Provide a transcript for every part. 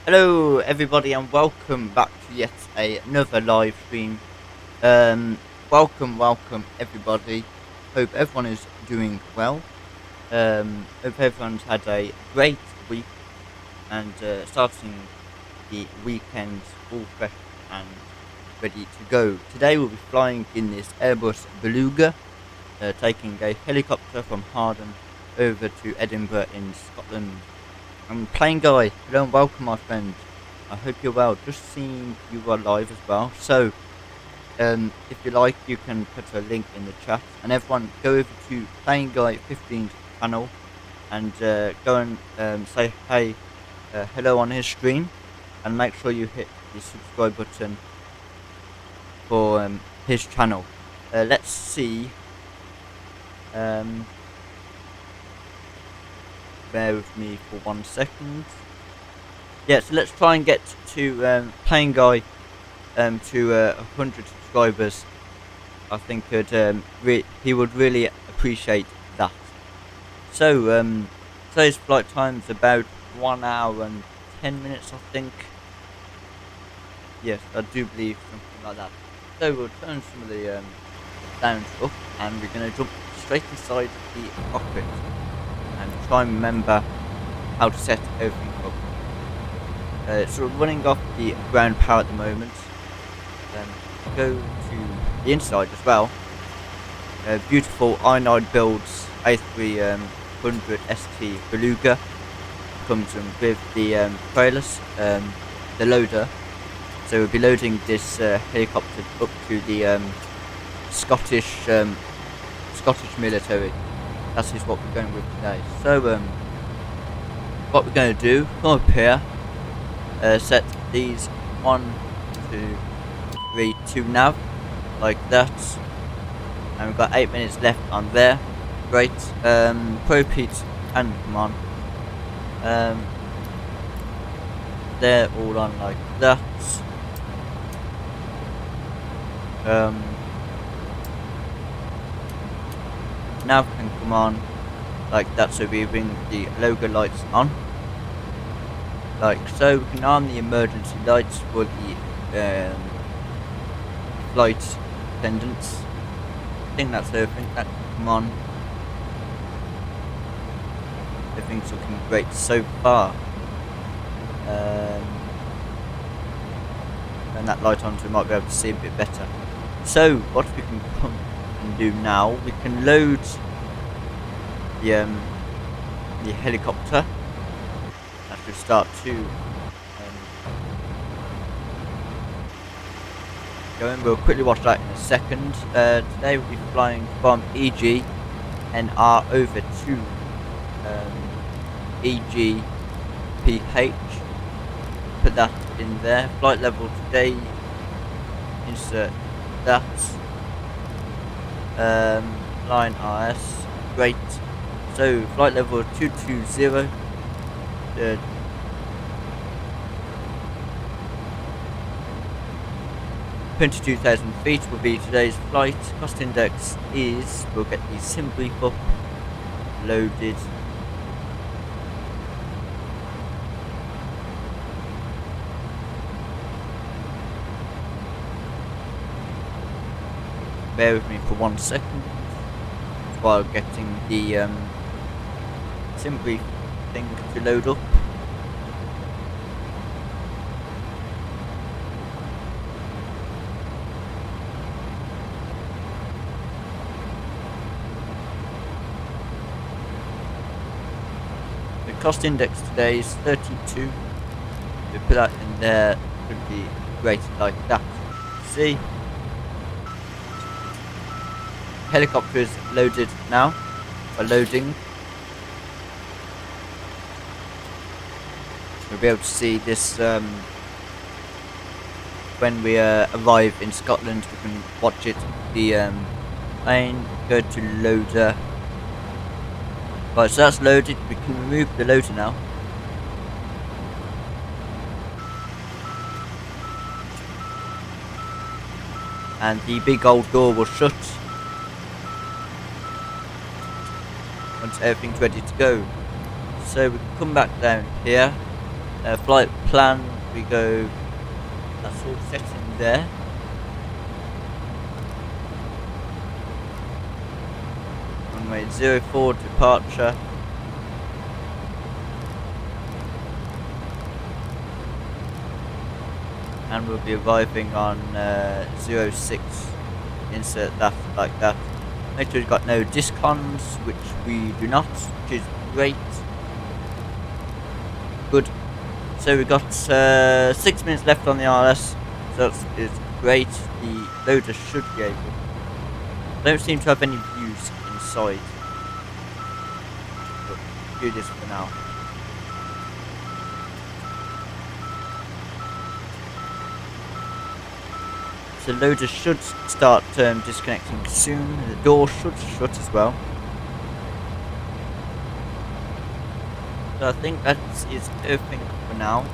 Hello everybody and welcome back to yet another live stream. Welcome everybody. Hope everyone is doing well. Hope everyone's had a great week and starting the weekend all fresh and ready to go. Today we'll be flying in this Airbus Beluga, taking a helicopter from Hawarden over to Edinburgh in Scotland. I'm Plane Guy. Hello and welcome, my friend. I hope you're well. Just seeing you are live as well. So, if you like, you can put a link in the chat. And everyone, go over to Plane Guy 15's channel and go and say hey, hello on his stream. And make sure you hit the subscribe button for his channel. Let's see. Bear with me for 1 second. Yeah, so let's try and get to Plane Guy to 100 subscribers. I think he would really appreciate that. So today's flight time is about 1 hour and 10 minutes, I think. Yes, I do believe something like that. So we'll turn some of the sounds up, and we're going to jump straight inside the cockpit and try and remember how to set everything up. So we're running off the ground power at the moment. Go to the inside as well. Beautiful i9 builds A300-ST Beluga. Comes with the trailers, the loader. So we'll be loading this helicopter up to the Scottish military. That is what we're going with today. So, what we're going to do, come up here, set these 1, 2, 3, 2 nav, like that, and we've got 8 minutes left on there. Great. Propete and come on. They're all on like that. Nav can come on like that, so we bring the logo lights on like so. We can arm the emergency lights for the flight attendants. I think that's everything. That can come on. Everything's looking great so far. Turn that light on so we might be able to see a bit better. So what we can come and do now, we can load the helicopter. That should start to going. We'll quickly watch that in a second. Today we'll be flying from EGNR over to EGPH. Put that in there. Flight level today, insert that. Line RS, great. So flight level 220, 22,000 feet will be today's flight. Cost index is, we'll get the sim brief up, loaded. Bear with me for 1 second while getting the sim brief thing to load up. The cost index today is 32. We put that in there, would be great like that. See? Helicopter is loaded now, or loading. We'll be able to see this when we arrive in Scotland. We can watch it. The plane, go to loader. Right, so that's loaded. We can remove the loader now. And the big old door will shut once everything's ready to go. So we can come back down here Flight plan, we go, that's all set in there. Runway 04 departure. And we'll be arriving on 06. Insert that like that. Make sure we've got no discons, which we do not, which is great. Good. So we've got 6 minutes left on the RS, so that's great. The loader should be able. Don't seem to have any views inside. But do this for now. So loader should start disconnecting soon. The door should shut as well. So I think that is everything for now.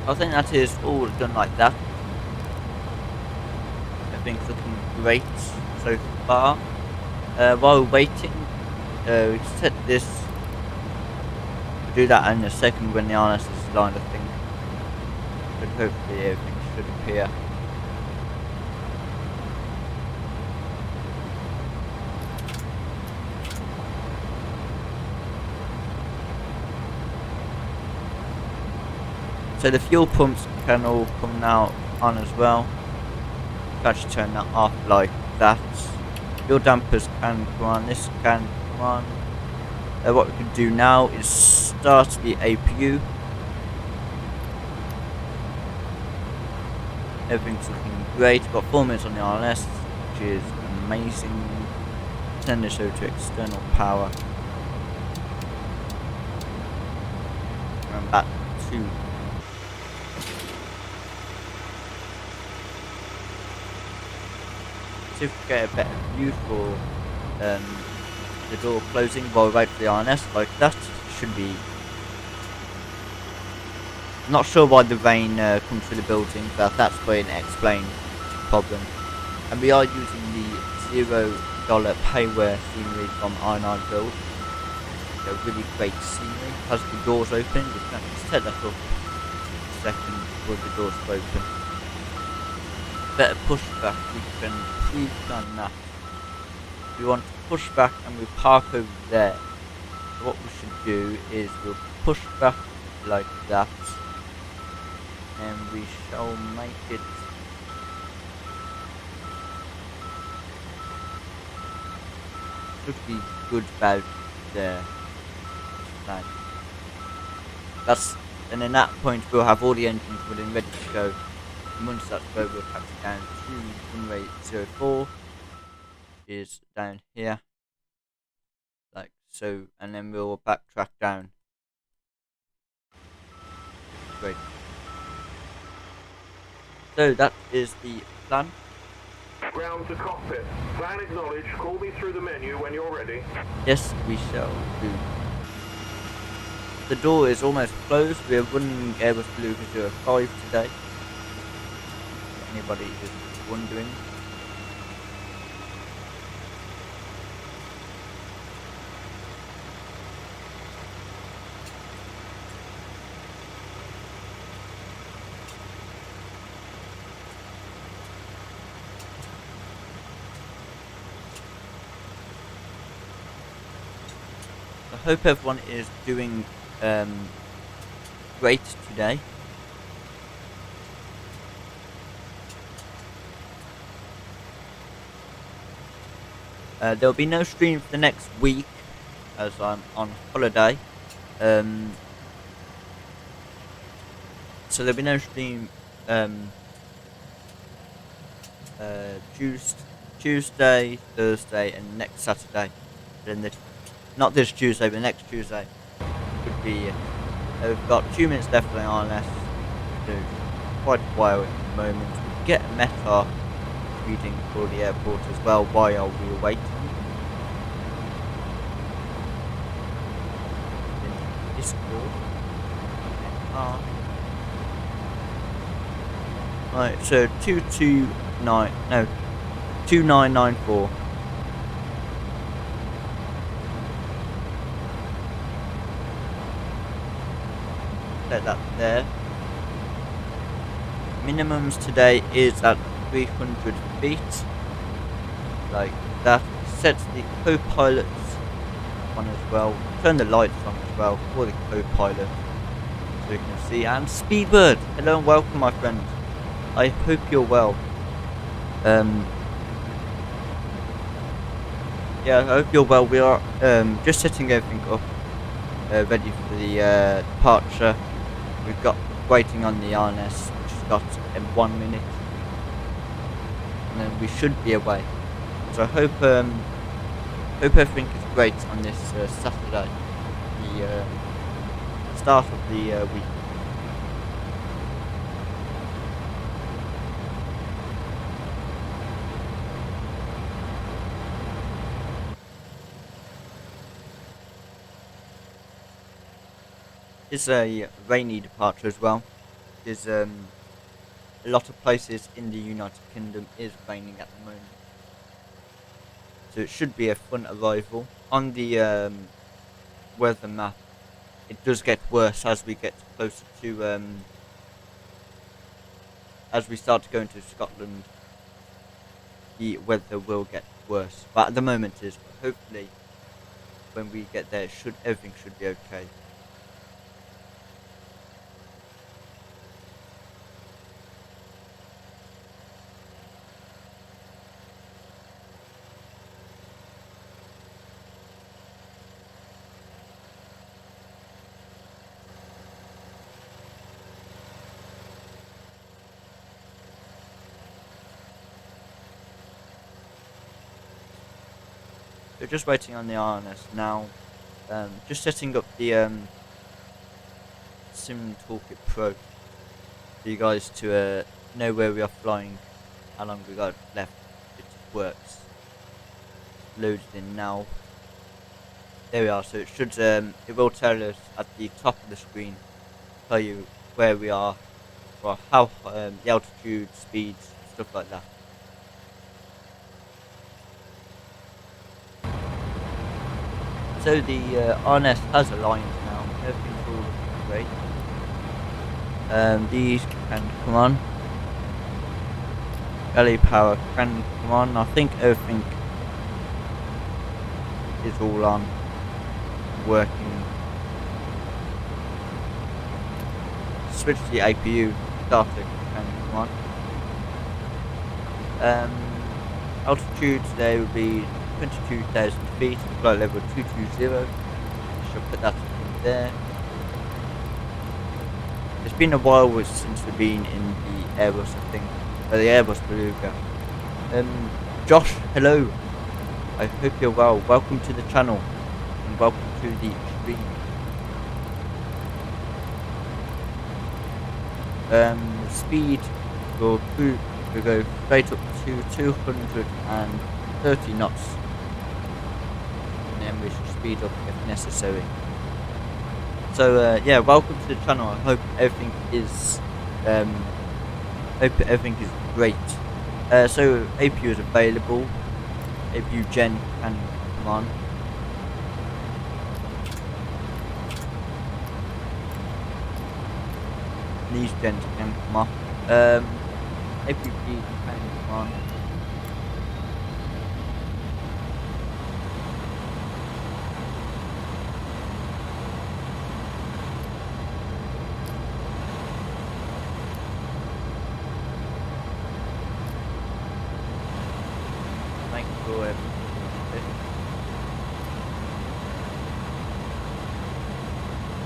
I think that is all done like that. Everything's looking great so far. While we're waiting, we set this. We'll do that in a second when the harness is lined, I think. But hopefully everything should appear. So the fuel pumps can all come now on as well. You can actually turn that off like that. Fuel dampers can come on, this can come on. What we can do now is start the APU. Everything's looking great. Got 4 minutes on the RNS, which is amazing. Turn this over to external power. And back to see if we get a better view for the door closing while we wait for the RNS like that. Should be. Not sure why the rain comes through the building, but that's going to explain the problem. And we are using the $0 payware scenery from R9 build. A really great scenery. Has the doors open. We can just set that up a second before the doors open. Better push back. We can pre-plan that. We want to push back and we park over there. So what we should do is we'll push back like that. And we shall make it should be good about there. Like that's, and in that point we'll have all the engines running ready to go. And once that's go, we'll taxi down to runway 04 is down here. Like so, and then we'll backtrack down. Great. So that is the plan. Ground to cockpit. Plan acknowledged. Call me through the menu when you're ready. Yes, we shall do. The door is almost closed. We are running Airbus Beluga 05 today. If anybody is wondering. I hope everyone is doing great today. There'll be no stream for the next week as I'm on holiday. So there'll be no stream Tuesday, Thursday and next Saturday. Then not this Tuesday, but next Tuesday could be. We've got 2 minutes left on the RNS. So quite a while at the moment. get a meta reading for the airport as well while we were waiting. In Discord. Right, so 2994. Set that there. Minimums today is at 300 feet. Like that. Set the co-pilots on as well. Turn the lights on as well for the co-pilot so you can see. And Speedbird, hello and welcome, my friend. I hope you're well. Yeah, I hope you're well. We are just setting everything up, ready for the departure. We've got waiting on the RNS, which has got 1 minute, and then we should be away. So I hope everything is great on this Saturday, the start of the week. It's a rainy departure as well. There's a lot of places in the United Kingdom is raining at the moment, so it should be a fun arrival. On the weather map, it does get worse as we get closer to as we start to go into Scotland. The weather will get worse, but at the moment it is. But hopefully, when we get there, everything should be okay. So just waiting on the RNS now. Just setting up the Sim Toolkit Pro for you guys to know where we are flying, how long we got left. It works. Loaded in now. There we are. So it should it will tell us at the top of the screen, tell you where we are, or how the altitude, speeds, stuff like that. So the RNS has aligned now. Everything's all looking great. These can come on. Galley power can come on. I think everything is all on, working. Switch to the APU. Starter can come on. Altitude today will be 22,000 feet, flight level 220. Should put that in there. It's been a while since we've been in the Airbus, I think, the Airbus Beluga. Josh, hello. I hope you're well. Welcome to the channel and welcome to the stream. Speed will go straight up to 230 knots. And then we should speed up if necessary. So yeah, welcome to the channel. I hope everything is great. So APU is available. APU Gen can come on. These gens can come off. APU P can come on.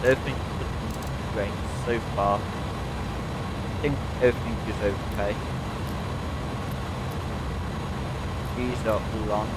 Everything is looking great so far. I think everything is okay. These are all on.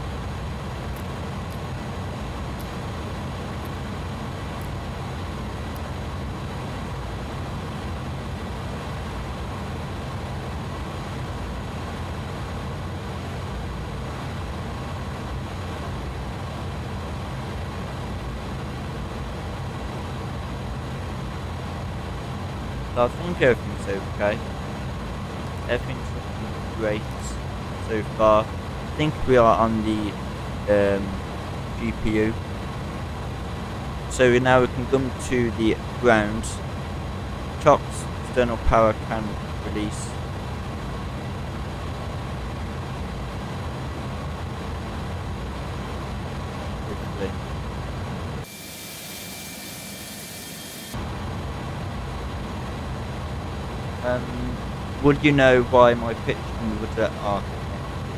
So I think everything's okay. Everything's looking great so far. I think we are on the GPU. So now we can come to the ground. Chocks, external power can release. Would you know why my pitch and rudder are connected?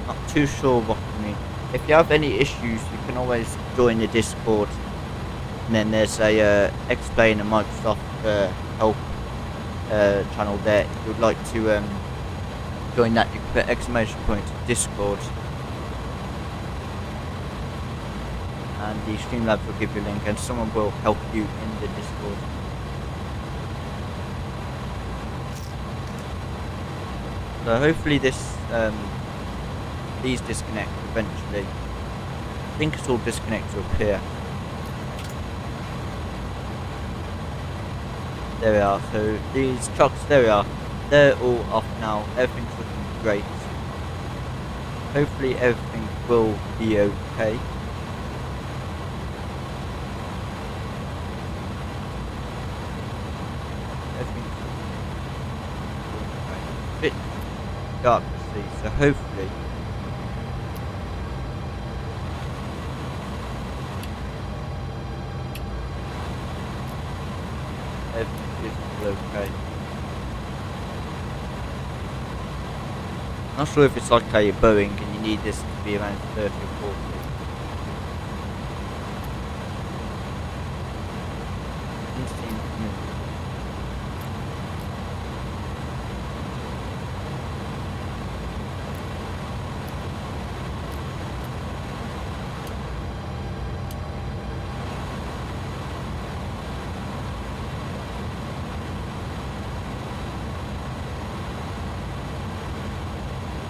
Not too sure what you mean. If you have any issues, you can always join the Discord. And then there's a explain a Microsoft help channel there. If you would like to join that, you can put exclamation point Discord. And the Streamlabs will give you a link and someone will help you in the Discord. So hopefully these disconnect eventually. I think it's all disconnected up here. There we are. So these trucks, there we are. They're all off now. Everything's looking great. Hopefully everything will be okay. Everything's a bit dark to see, so hopefully everything is okay. Not sure if it's like a Boeing and you need this to be around 30 or 40.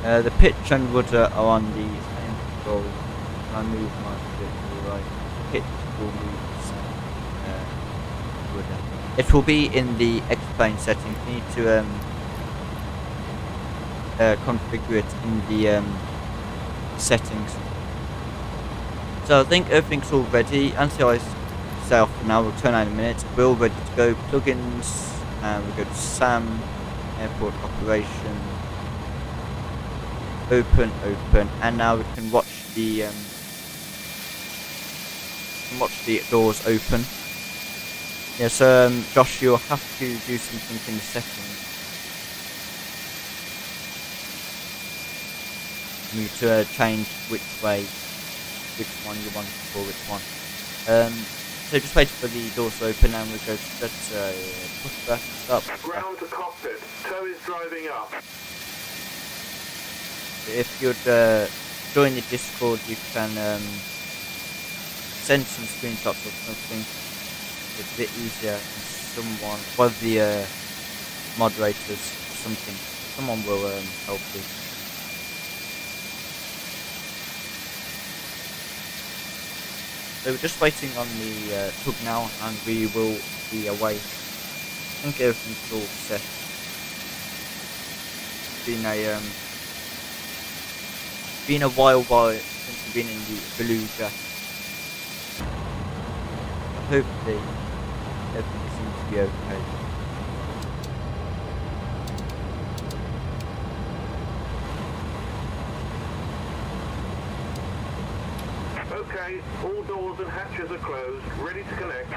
The pitch and rudder are on the same control. When I move my foot to the right, the pitch will move the same rudder. It will be in the X-plane settings. You need to configure it in the settings. So I think everything's all ready. Anti-ice for now. We'll turn on in a minute. We're all ready to go. Plugins, and we'll go to SAM, airport operation. Open, and now we can watch the doors open. Yeah, so Josh, you'll have to do something in the settings. You need to change which one you want for which one. So just wait for the doors to open and we'll go to push back, stop. Ground to cockpit. Tow is driving up. If you'd join the Discord, you can send some screenshots or something. It's a bit easier. One of the moderators, someone will help you. So we're just waiting on the tug now, and we will be away. I think everything's all set. Been a while since we've been in the Beluga. Hopefully everything seems to be okay. Okay, all doors and hatches are closed, ready to connect.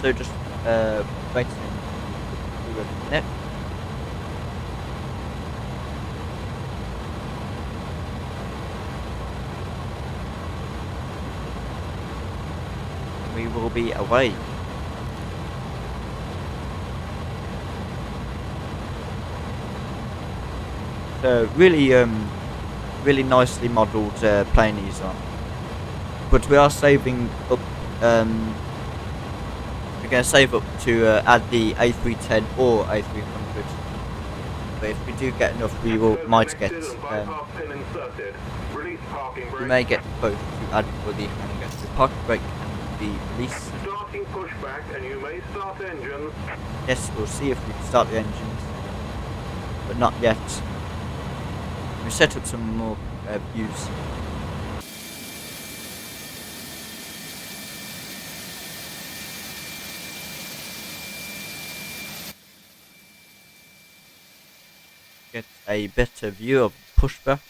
So just waiting to connect. We will be away. So really nicely modelled plane these are. But we are saving up. We're going to save up to add the A310 or A300. But if we do get enough, we might get. Bypass pin inserted. Release parking You brake. may get the quote to add for the hangar. The parking brake can be released. Starting pushback and you may start engines. Yes, we'll see if we can start the engines, but not yet. We set up some more views. Get a better view of pushback.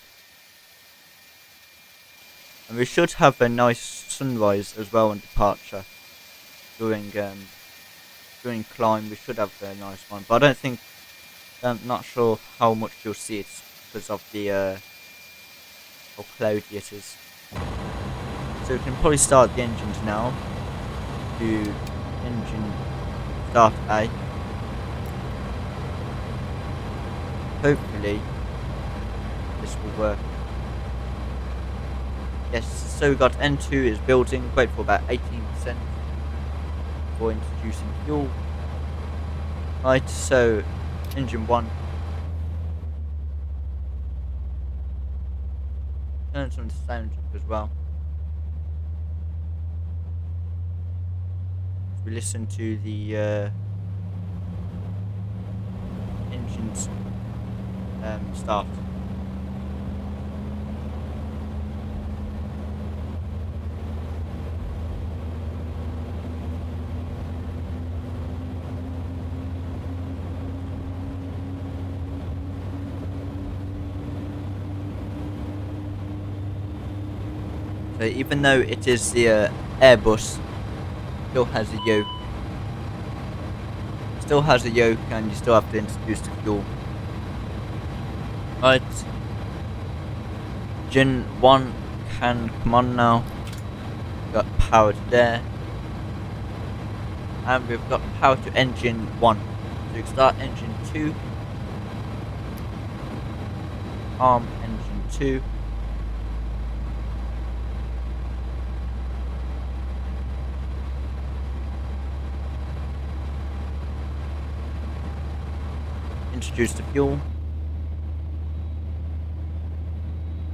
And we should have a nice sunrise as well on departure. During climb we should have a nice one. But I don't think, I'm not sure how much you'll see it because of the how cloudy it is. So we can probably start the engines now. Do engine start A. Hopefully this will work. Yes, so we got N2 is building, wait for about 18% before introducing fuel. Right, so engine 1. Turn some sound up as well. We listen to the engines start. So even though it is the Airbus, still has a yoke. Still has a yoke, and you still have to introduce the fuel. Right. Gen 1 can come on now. Got power to there. And we've got power to engine 1. So we can start engine 2. Arm engine 2. Introduce the fuel.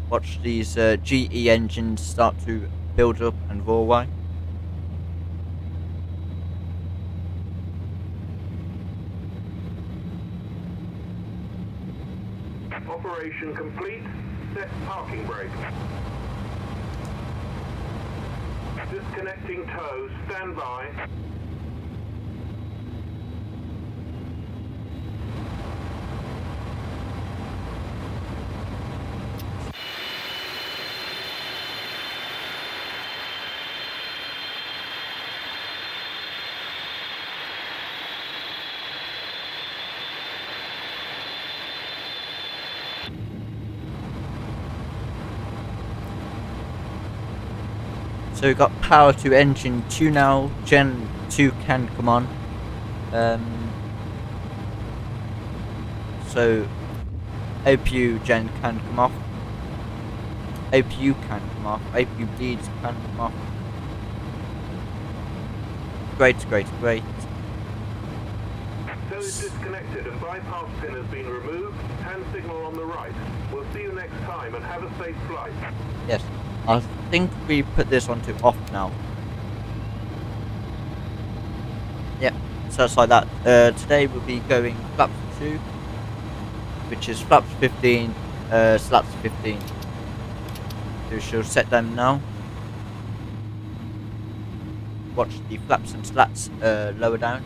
Watch these GE engines start to build up and roar away. Operation complete. Set parking brake. Disconnecting tow. Stand by. So we've got power to engine 2 now. Gen 2 can come on. So APU gen can come off. APU can come off. APU bleeds can come off. Great. Tow is disconnected and bypass pin has been removed. Hand signal on the right. We'll see you next time and have a safe flight. Yes. I think we put this onto off now. Yep, so it's like that. Today we'll be going flaps 2, which is flaps 15, slats 15. So we shall set them now. Watch the flaps and slats lower down.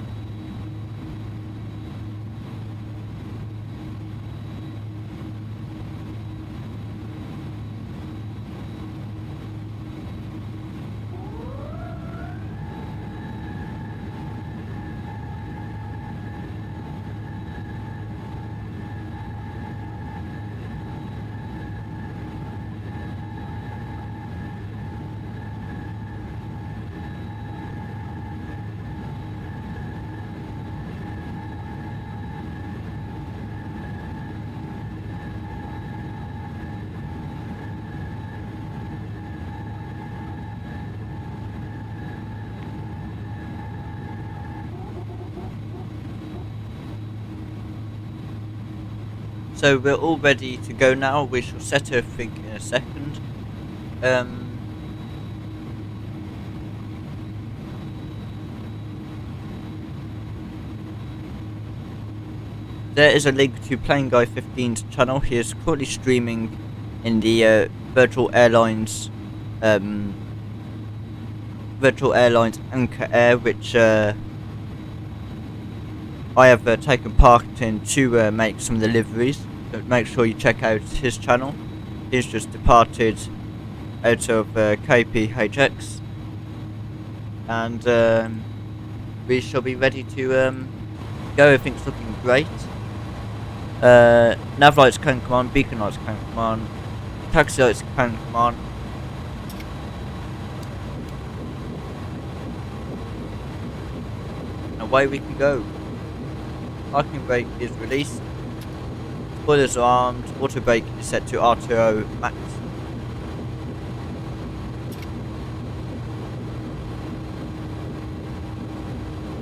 So we're all ready to go now. We shall set everything in a second. There is a link to Plane Guy 15's channel. He is currently streaming in the Virtual Airlines Anchor Air, which I have taken part in to make some deliveries. So make sure you check out his channel. He's just departed out of KPHX, and we shall be ready to go. Everything's looking great. Nav lights can come on, beacon lights can come on, taxi lights can come on. And away we can go. Parking brake is released. Spoilers are armed. Auto brake is set to R2O max.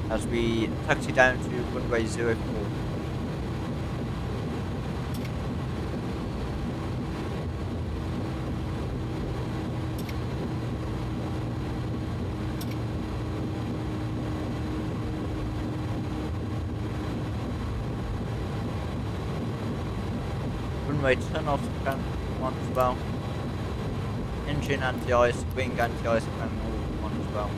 As we taxi down to runway 04. Runway turn off can come on as well. Engine anti-ice, wing anti-ice can all come on as well.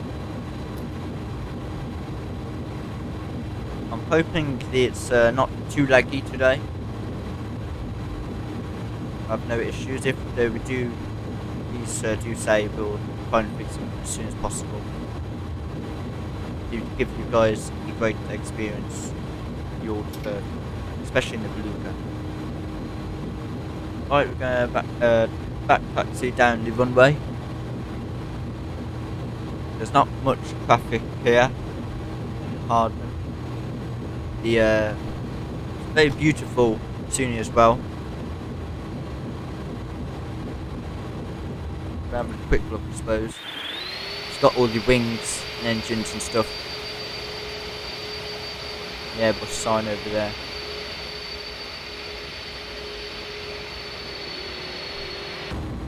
I'm hoping it's not too laggy today. I have no issues. If they do, please do say we'll try and fix them as soon as possible to give you guys a great experience you all deserve, especially in the Beluga. Right, we're going to back taxi down the runway. There's not much traffic here in Hawarden. The very beautiful scenery as well. We're having a quick look, I suppose. It's got all the wings and engines and stuff. The Airbus sign over there.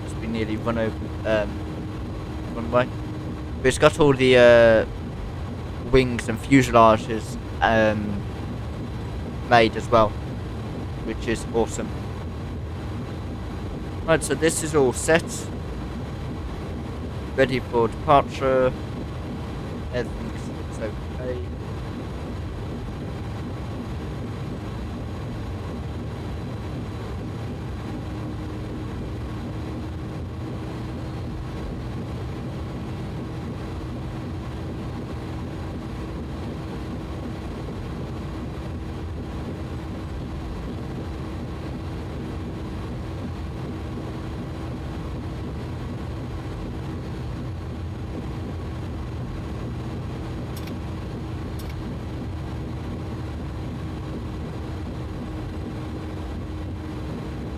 Must be nearly run over runway. But it's got all the wings and fuselages made as well, which is awesome. Right, so this is all set, ready for departure. Everything's okay.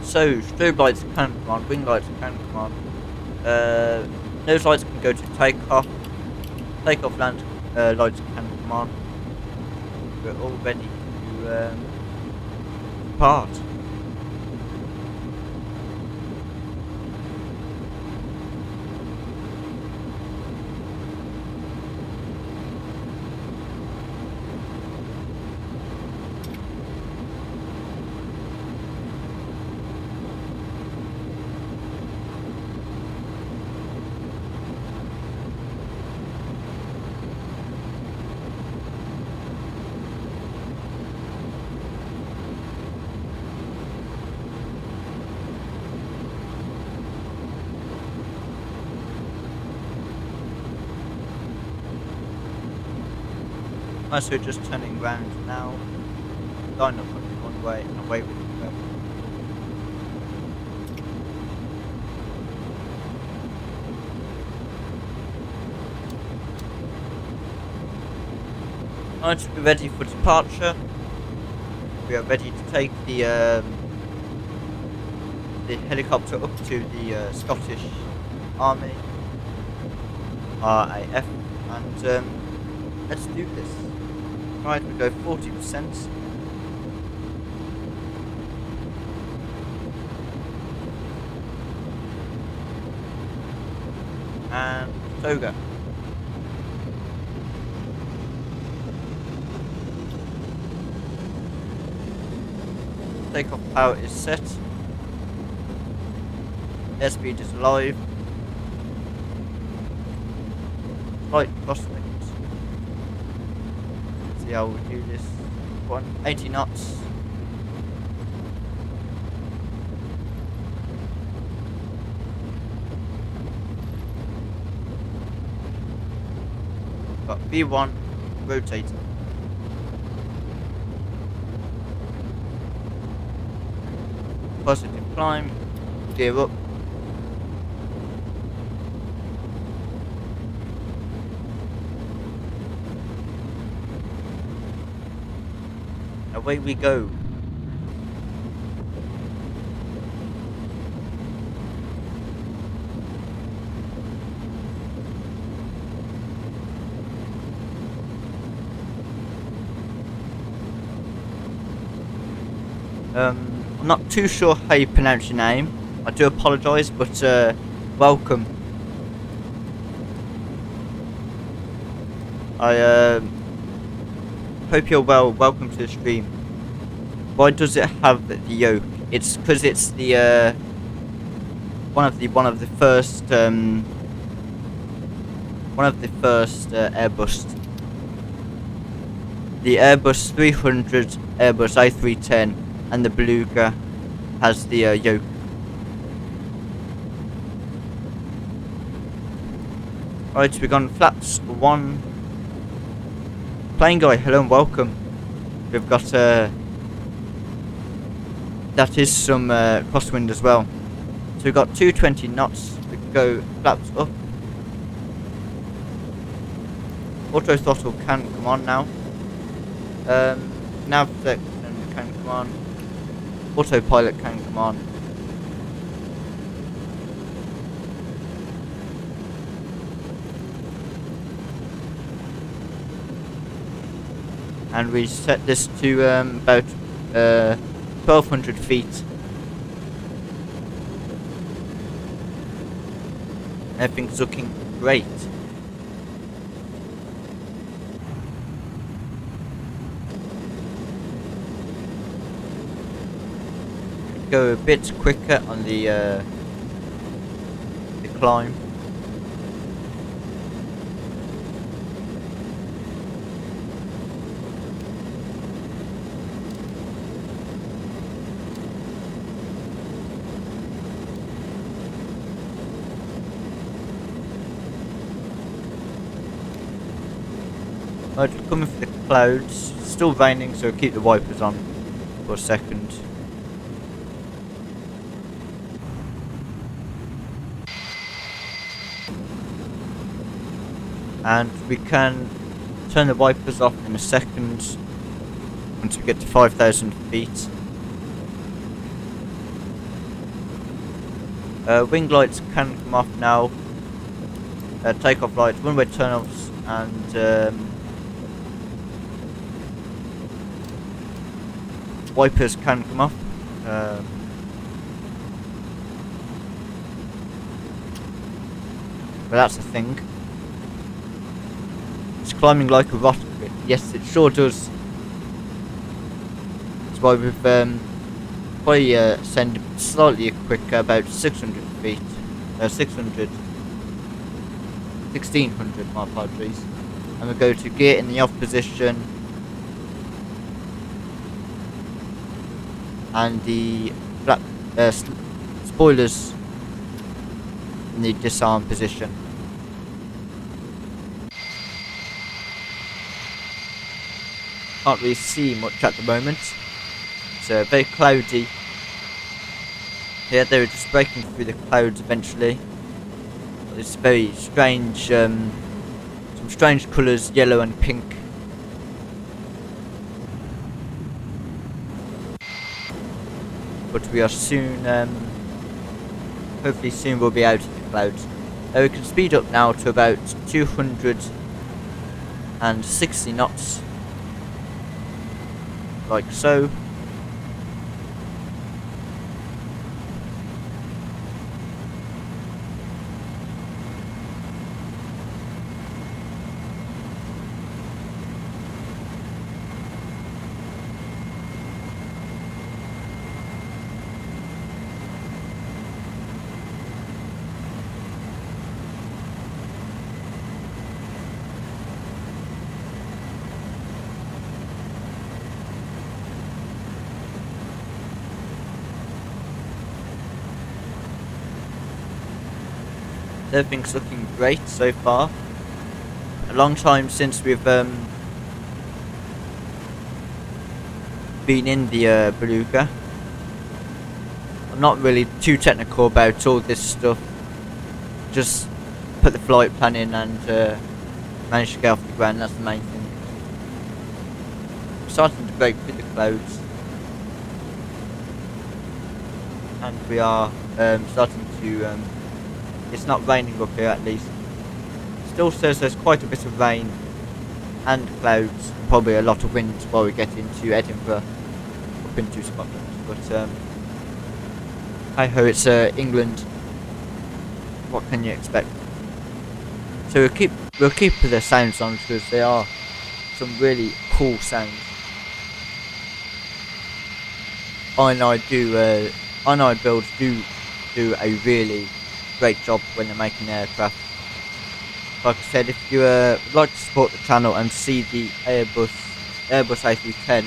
So, strobe lights can come on, wing lights can come on. Nose lights can go to takeoff. Takeoff land lights can come on. We're all ready to depart. So we're just turning round now, line up on one way and away we go. Right, we're ready for departure. We are ready to take the helicopter up to the Scottish Army, RAF, and let's do this. Right, we go 40%. and toga. Takeoff power is set. Airspeed is live. Flight prospect. See how we do this. 80 knots. Got V1 rotating. Positive climb. Gear up. Away we go. I'm not too sure how you pronounce your name. I do apologise, but welcome. I hope you're well. Welcome to the stream. Why does it have the yoke? It's because it's the one of the first Airbus. The Airbus 300, Airbus A310, and the Beluga has the yoke. Right, we've gone flaps 1. Plane guy, hello and welcome. We've got that is some crosswind as well. So we've got 220 knots. We can go flaps up. Auto throttle can come on now. Nav section can come on. Autopilot can come on. And we set this to about 1200 feet. Everything's looking great. Go a bit quicker on the climb. Right, we're coming for the clouds. Still raining, so keep the wipers on for a second. And we can turn the wipers off in a second once we get to 5,000 feet. Wing lights can come off now. Takeoff lights, runway turn-offs, and wipers can come off. But that's the thing. It's climbing like a rocket. Yes, it sure does. That's why we've probably send slightly quicker, about 600 feet. 1600, my apologies. And we go to gear in the off position. And the black spoilers in the disarm position. Can't really see much at the moment. It's very cloudy. Yeah, they're just breaking through the clouds eventually. It's very strange, some strange colours, yellow and pink. But we are soon, hopefully soon we'll be out of the clouds. We can speed up now to about 260 knots. Like so. everything's looking great so far. A long time since we've been in the Beluga. I'm not really too technical about all this stuff. Just put the flight plan in and manage to get off the ground. That's the main thing. We're starting to break through the clouds, and we are starting to. It's not raining up here, at least. Still says there's quite a bit of rain and clouds, probably a lot of wind while we get into Edinburgh, up into Scotland. But hi ho, it's England. What can you expect? So we'll keep the sounds on because they are some really cool sounds. I builds do a really great job when they're making aircraft. Like I said, if you would like to support the channel and see the Airbus A310,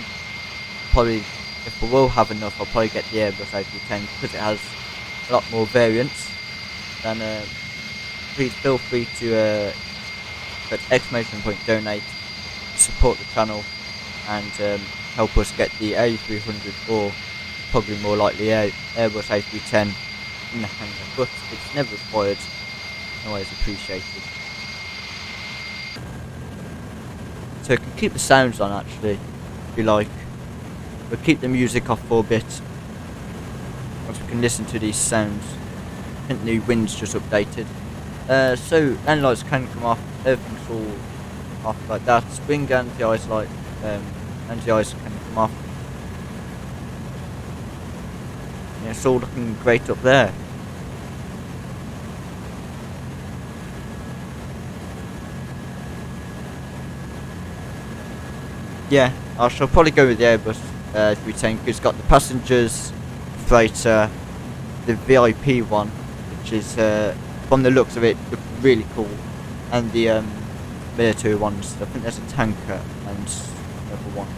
probably if we will have enough, I'll probably get the Airbus A310 because it has a lot more variants. Then please feel free to put !donate to support the channel and help us get the A300 or probably more likely Airbus A310 in the hangar. But it's never required, always appreciated. So you can keep the sounds on actually, if you like. We'll keep the music off for a bit, once we can listen to these sounds. I think the wind's just updated. So landing lights can come off, everything's all off like that. Spring anti-ice light, anti-ice can come off. Yeah, it's all looking great up there. Yeah, I shall probably go with the Airbus 310. It's got the passengers freighter, the VIP one, which is from the looks of it looks really cool, and the military ones. I think there's a tanker and another one.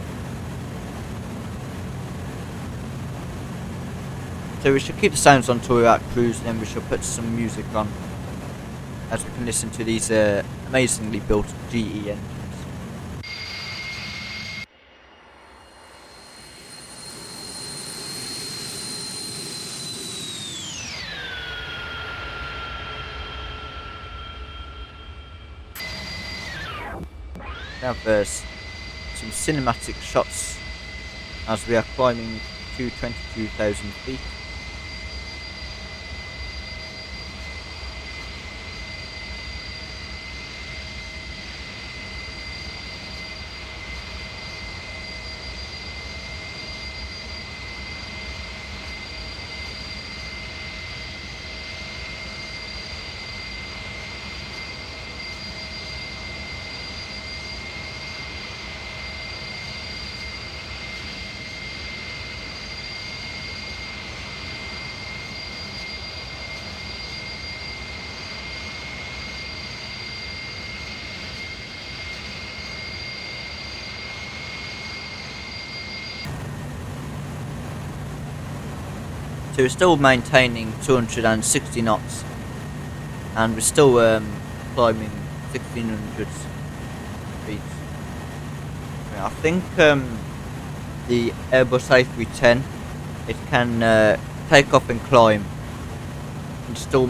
So we should keep the sounds on till we're at cruise, and then we shall put some music on as we can listen to these amazingly built GE engines. Now there's some cinematic shots as we are climbing to 22,000 feet. So we're still maintaining 260 knots, and we're still climbing 1600 feet. I think the Airbus A310, it can take off and climb, and still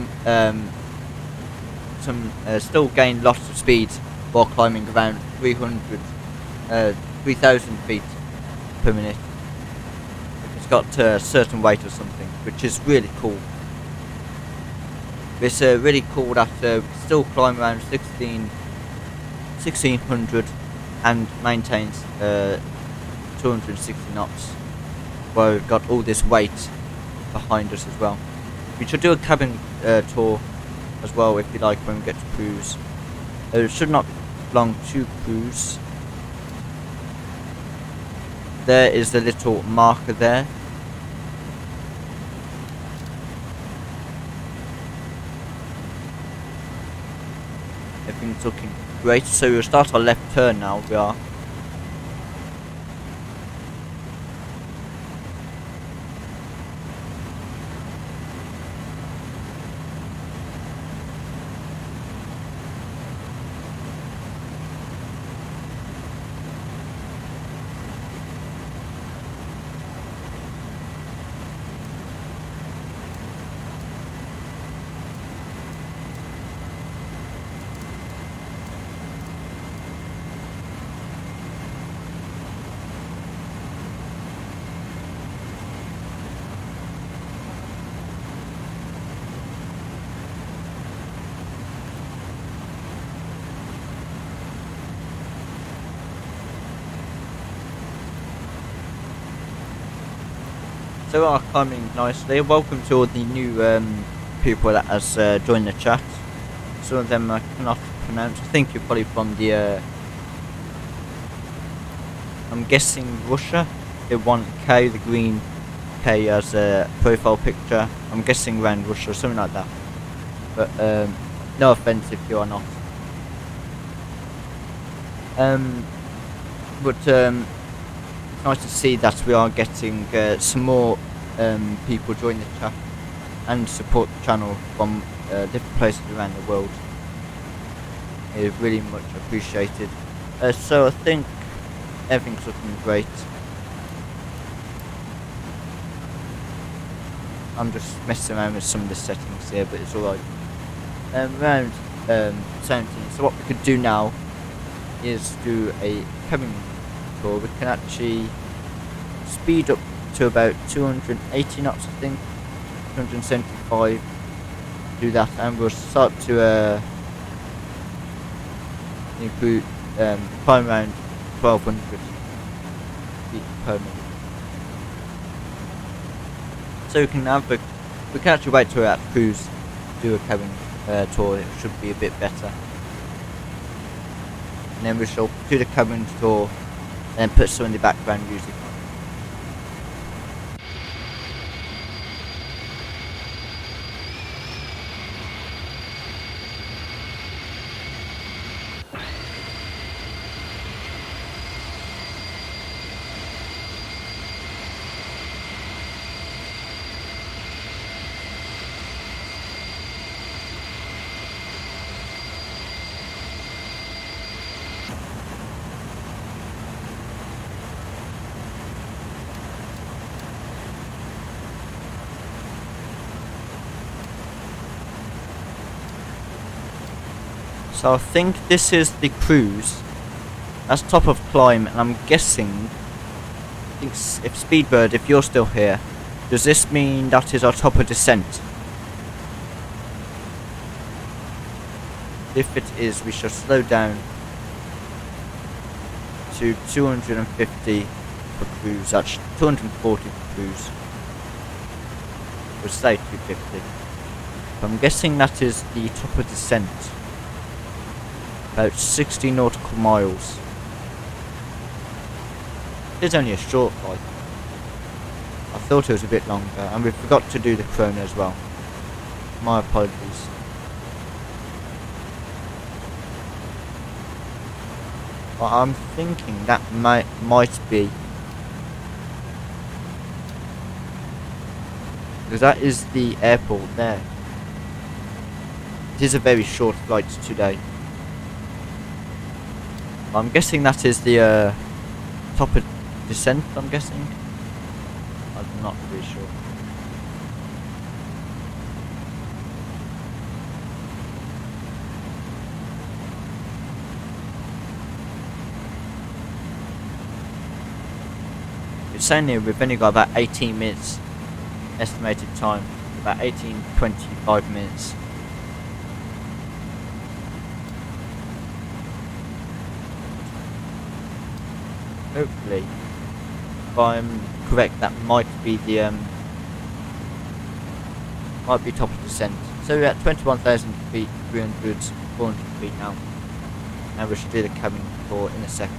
still gain lots of speed while climbing around 3,000 feet per minute. It's got a certain weight or something, which is really cool. It's really cool that we still climb around 1600 and maintains 260 knots, while we've got all this weight behind us as well. We should do a cabin tour as well if you like when we get to cruise. It should not be long to cruise. There is the little marker there. Everything's looking great, so we'll start our left turn now. We are. So we are coming nicely. Welcome to all the new people that has joined the chat. Some of them I cannot pronounce. I think you're probably from the I'm guessing Russia. The 1K, the green K as a profile picture. I'm guessing around Russia or something like that. But no offense if you are not. But it's nice to see that we are getting some more people join the chat and support the channel from different places around the world. It's really much appreciated. So I think everything's looking great. I'm just messing around with some of the settings here, but it's alright. Around 17. So what we could do now is do a cabin tour. We can actually speed up to about 280 knots, I think. 275. Do that, and we'll start to improve, climb around 1200 feet per minute. So we can actually wait till we're at cruise, do a cabin tour. It should be a bit better. And then we shall do the cabin tour and put some in the background music on. So I think this is the cruise. That's top of climb, and I'm guessing, if Speedbird, if you're still here, does this mean that is our top of descent? If it is, we shall slow down to 250 for cruise. That's 240 for cruise. We'll say 250. So I'm guessing that is the top of descent. About 60 nautical miles. It's only a short flight. I thought it was a bit longer, and we forgot to do the chrono as well. My apologies. But I'm thinking that might be, because that is the airport there. It is a very short flight today. I'm guessing that is the top of descent, I'm guessing. I'm not really sure. It's saying here we've only got about 18 minutes estimated time. About 25 minutes. Hopefully, if I'm correct, that might be the top of descent. So we're at 21,000 feet, 400 feet now, and we should do the cabin tour in a second.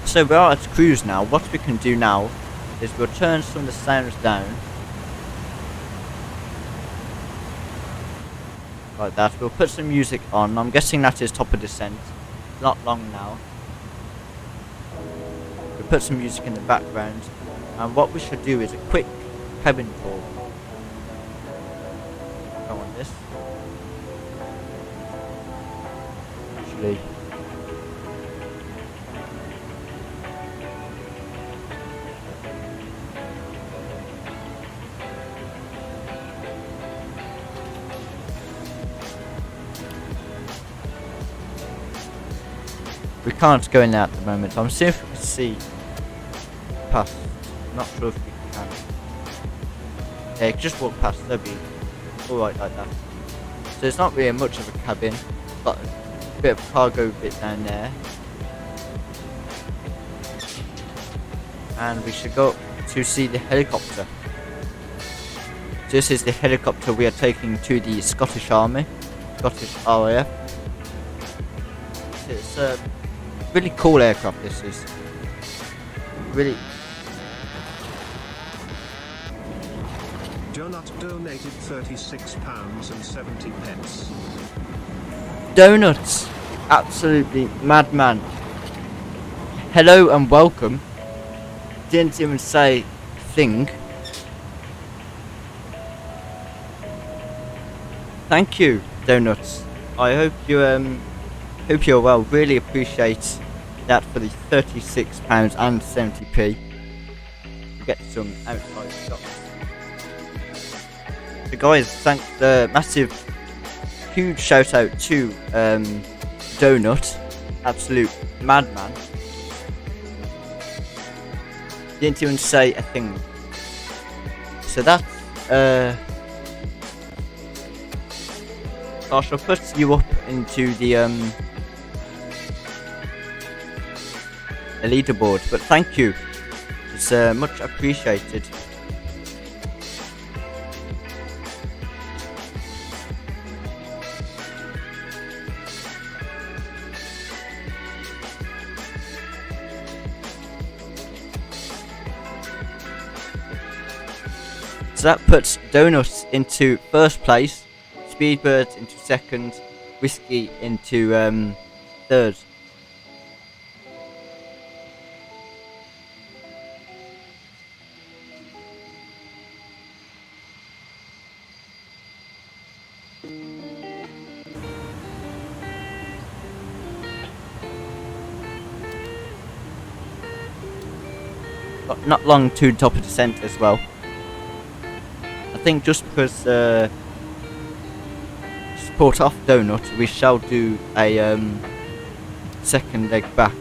So we are at cruise now. What we can do now is we'll turn some of the sounds down. Like that. We'll put some music on. I'm guessing that is top of descent. Not long now. We'll put some music in the background, and what we should do is a quick cabin tour. Go on this. Actually, we can't go in there at the moment. I'm seeing if we can see past. Not sure if we can. Yeah, just walk past. They'll be alright like that. So it's not really much of a cabin. Got a bit of cargo bit down there. And we should go to see the helicopter. This is the helicopter we are taking to the Scottish Army. Scottish RAF. It's a really cool aircraft, this is. Really. Donut donated £36.70. Donuts! Absolutely madman. Hello and welcome. Didn't even say a thing. Thank you, Donuts. I hope you're well. Really appreciate that for the £36.70. You get some outside shots. So guys, thanks, massive, huge shout out to Donut, absolute madman. Didn't even say a thing. So that's I shall put you up into the leaderboard, but thank you, it's much appreciated. So that puts Donuts into first place, Speedbird into second, Whiskey into third. Got not long to top of descent as well. I think just because support off Donut, we shall do a second leg back.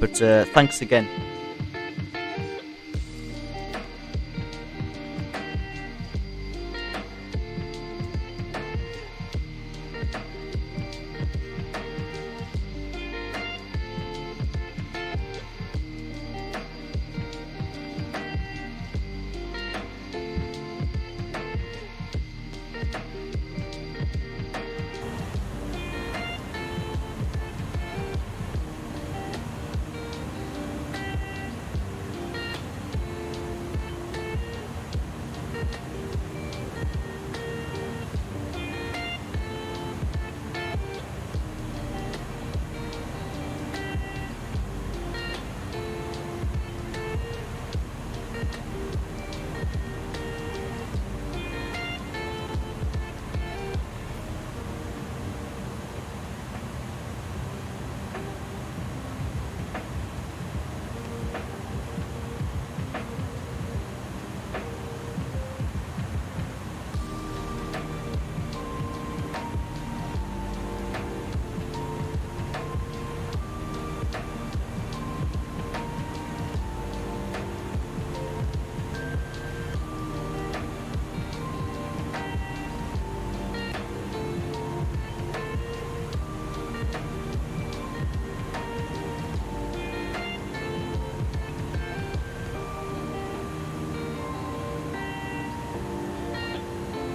But thanks again.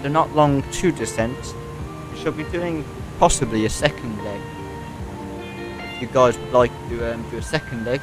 They're not long to descent. We shall be doing possibly a second leg. If you guys would like to do a second leg.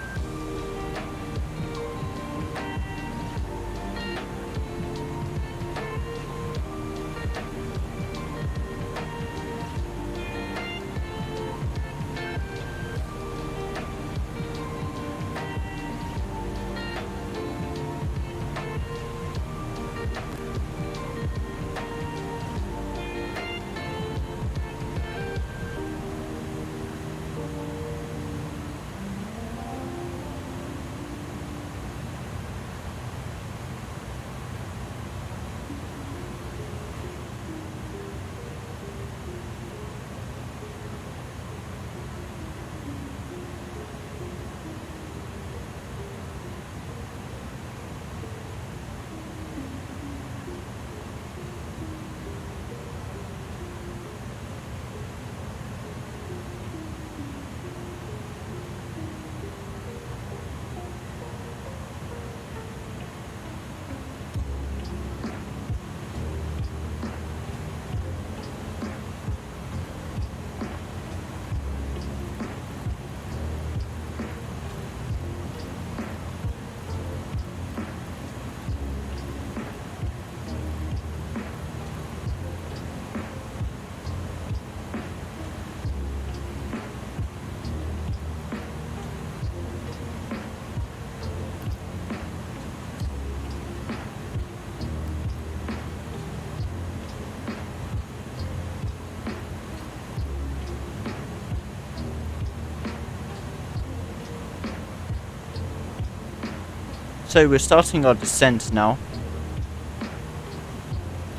So we're starting our descent now.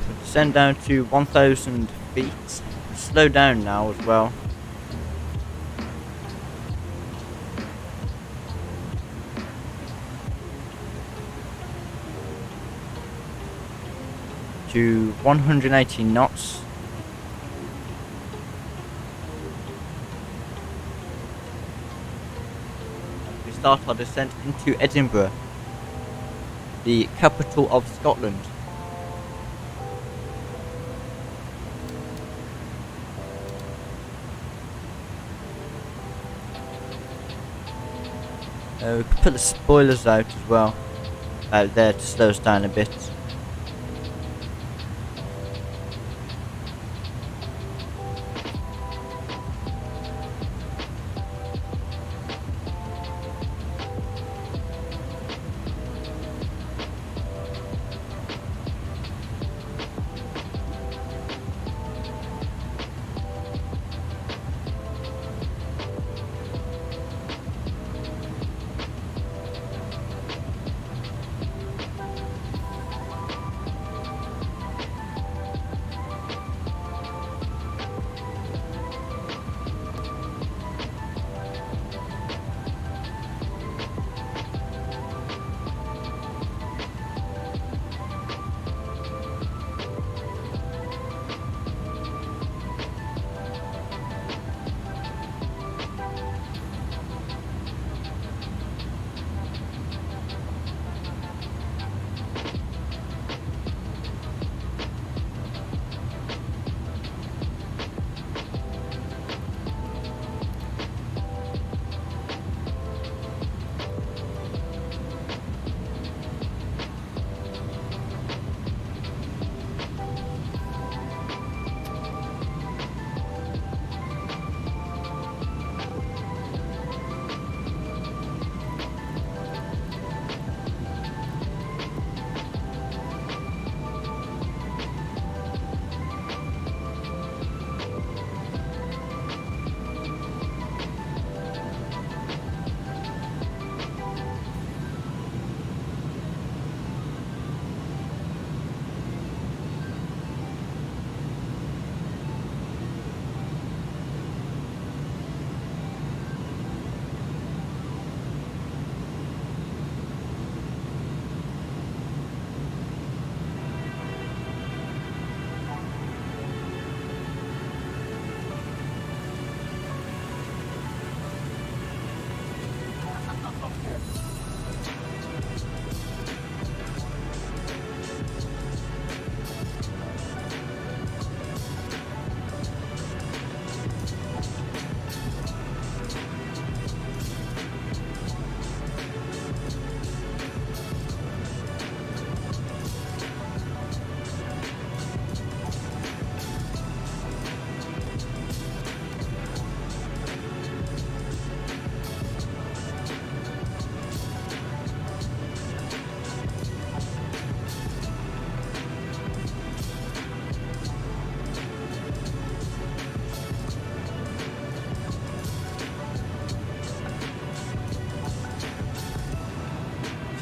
We'll descend down to 1,000 feet. We'll slow down now as well. To 180 knots. We start our descent into Edinburgh, the capital of Scotland. We could put the spoilers out as well, out there to slow us down a bit.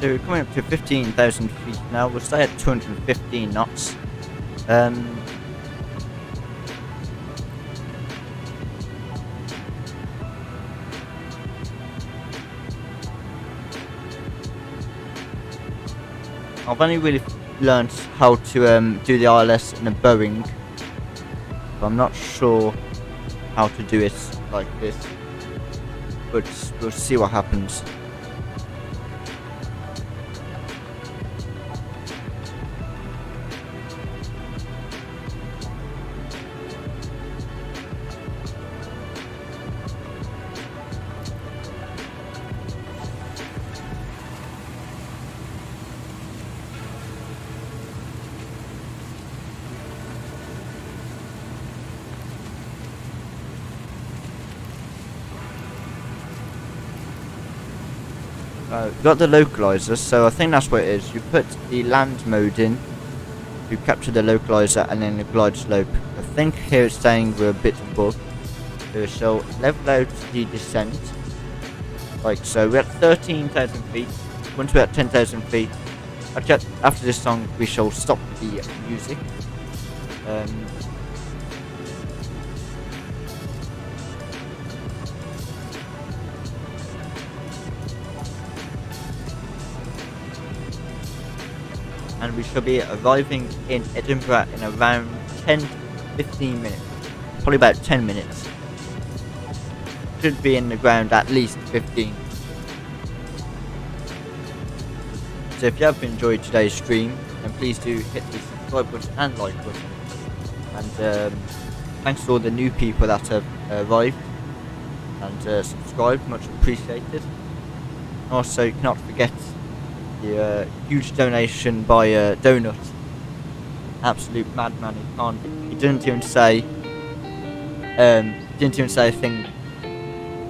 So we're coming up to 15,000 feet now. We'll stay at 215 knots. I've only really learned how to do the ILS in a Boeing, but I'm not sure how to do it like this, but we'll see what happens. Got the localizer, so I think that's what it is. You put the land mode in, you capture the localizer, and then the glide slope. I think here it's saying we're a bit above, so it shall level out the descent, like so. We're at 13,000 feet. once we're at 10,000 feet, after this song, we shall stop the music. And we shall be arriving in Edinburgh in around 10 to 15 minutes. Probably about 10 minutes. Should be in the ground at least 15. So if you have enjoyed today's stream, then please do hit the subscribe button and like button. And thanks to all the new people that have arrived and subscribed, much appreciated. Also, you cannot forget the huge donation by Donut. Absolute madman. He didn't even say a thing.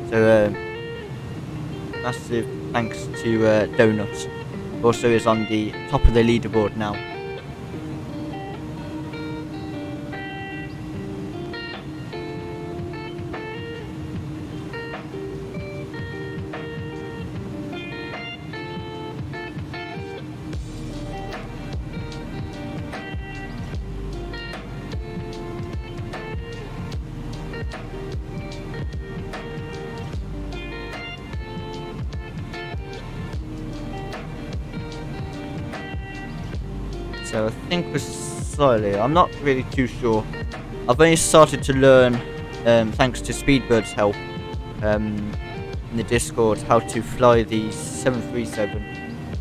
So massive thanks to Donut. Also is on the top of the leaderboard now. So I think we're slowly, I'm not really too sure. I've only started to learn, thanks to Speedbird's help, in the Discord, how to fly the 737.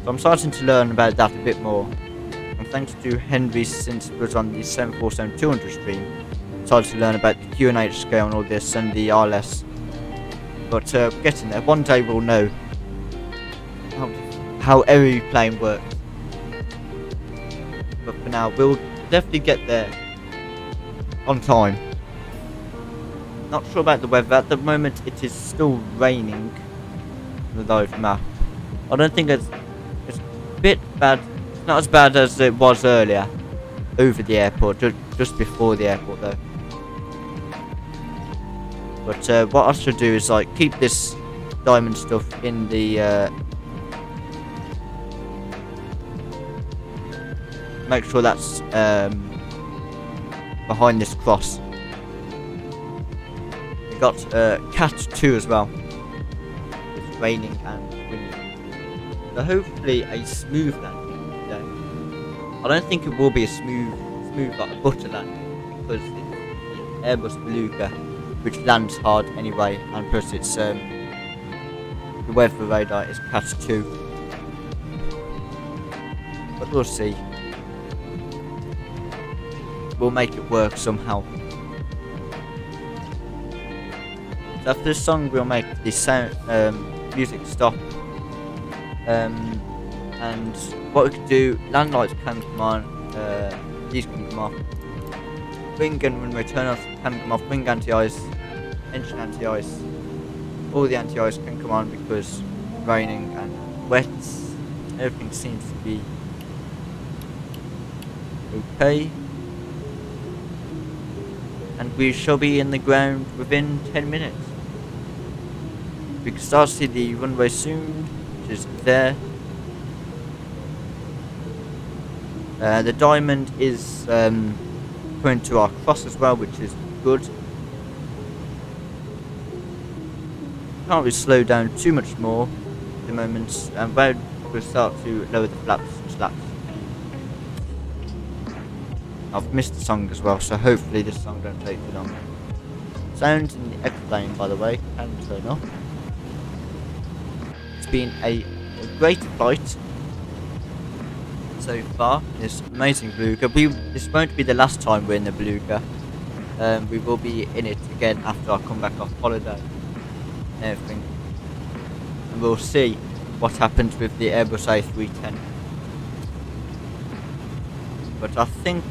So I'm starting to learn about that a bit more. And thanks to Henry, since it was on the 747-200 stream, I started to learn about the QNH scale and all this and the RLS. But we're getting there. One day we'll know how every plane works. But for now, we'll definitely get there on time. Not sure about the weather. At the moment, it is still raining. The live map. I don't think it's a bit bad. It's not as bad as it was earlier over the airport, just before the airport though. But what I should do is like keep this diamond stuff in the. Make sure that's behind this cross. We got Cat 2 as well. It's raining and windy. So hopefully a smooth landing today. I don't think it will be a smooth like a butter landing because it's the Airbus Beluga, which lands hard anyway, and plus it's the weather radar is Cat 2. But we'll see. We'll make it work somehow. So after this song, we'll make the sound music stop. And what we can do, land lights can come on, these can come off. Wing and runway turn off can come off. Wing anti-ice, engine anti-ice. All the anti-ice can come on because it's raining and wet. Everything seems to be okay. And we shall be in the ground within 10 minutes. We can start to see the runway soon, which is there. The diamond is going to our cross as well, which is good. Can't really slow down too much more at the moment, and we'll start to lower the flaps and slaps. I've missed the song as well, so hopefully this song don't take too long. Sound in the airplane, by the way, can turn off. It's been a great flight so far. This amazing Beluga. This won't be the last time we're in the Beluga. We will be in it again after I come back off holiday and everything. And we'll see what happens with the Airbus A310. But I think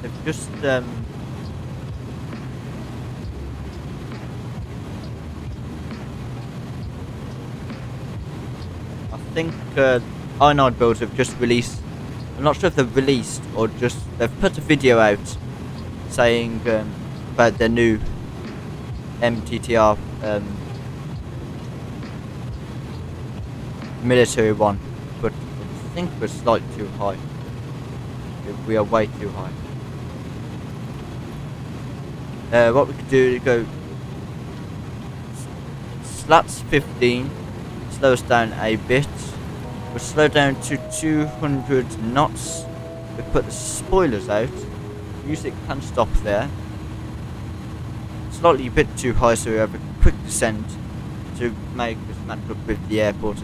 they've just I think I9 builds have just released. I'm not sure if they've released or just they've put a video out saying about their new MTTR military one, but I think we're slightly too high. We are way too high. What we could do is go slats 15, slow us down a bit. We'll slow down to 200 knots. We put the spoilers out. Music can stop there. Slightly a bit too high, so we have a quick descent to make us match up with the airport.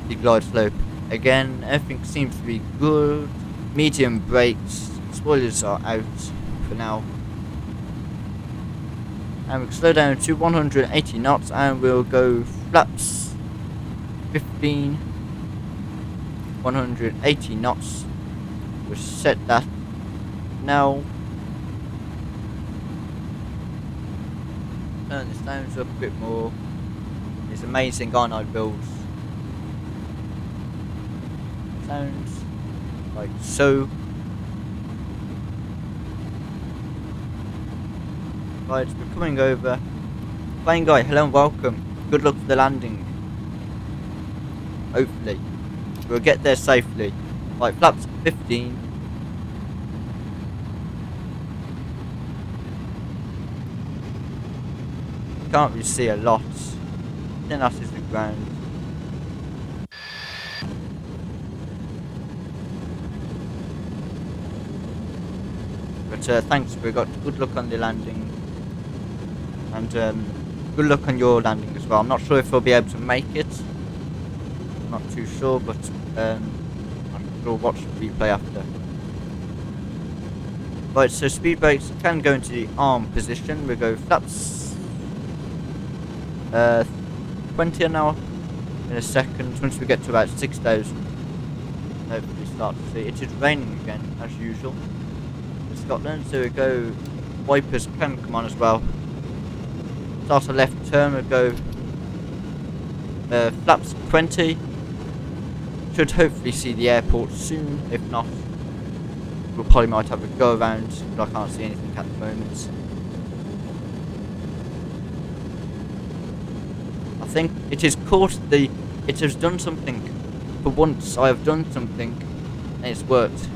The glide slope. Again, everything seems to be good. Medium brakes. Spoilers are out for now. And we'll slow down to 180 knots and we'll go flaps 15. 180 knots. We'll set that now. Turn the sounds up a bit more. These amazing Garnide builds. Sounds like so. Right, we're coming over. Flying guy, hello and welcome. Good luck for the landing. Hopefully. We'll get there safely. Right, flaps 15. Can't really see a lot. Then that is the ground. But thanks, we got good luck on the landing. And good luck on your landing as well. I'm not sure if we'll be able to make it. I'm not too sure, but I'm sure we'll watch the replay after. Right, so speed brakes can go into the arm position. We'll go flaps 20 an hour in a second. Once we get to about 6,000, hopefully start to see. It is raining again, as usual, in Scotland. So we go, wipers can come on as well. Start a left turn, we'll go flaps 20. Should hopefully see the airport soon. If not, we'll probably might have a go around, but I can't see anything at the moment. I think it has caught the... It has done something. For once I have done something and it's worked.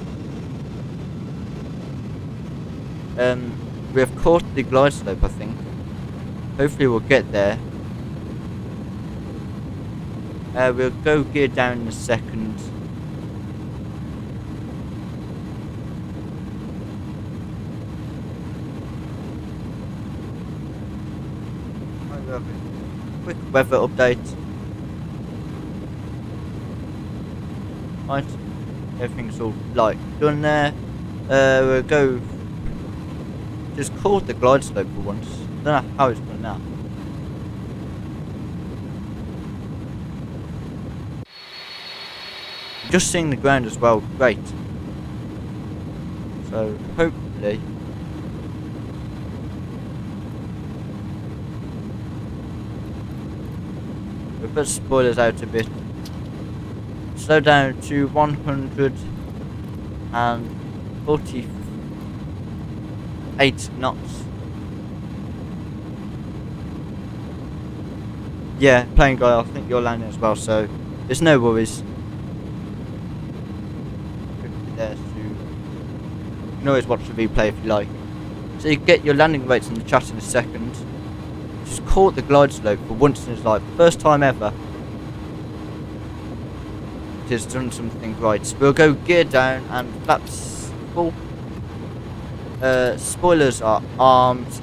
We have caught the glide slope, I think. Hopefully we'll get there. We'll go gear down in a second. Quick weather update. Right, everything's all like done there. We'll go. Just caught the glide slope for once. Don't know how it's done now. Just seeing the ground as well, great. So hopefully we'll put spoilers out a bit. Slow down to 148 knots. Yeah, playing guy, I think you're landing as well, so there's no worries. There, so you can always watch the replay if you like. So you get your landing rates in the chat in a second. Just caught the glide slope for once in his life, first time ever. It has done something right. So we'll go gear down and flaps full. Spoilers are armed.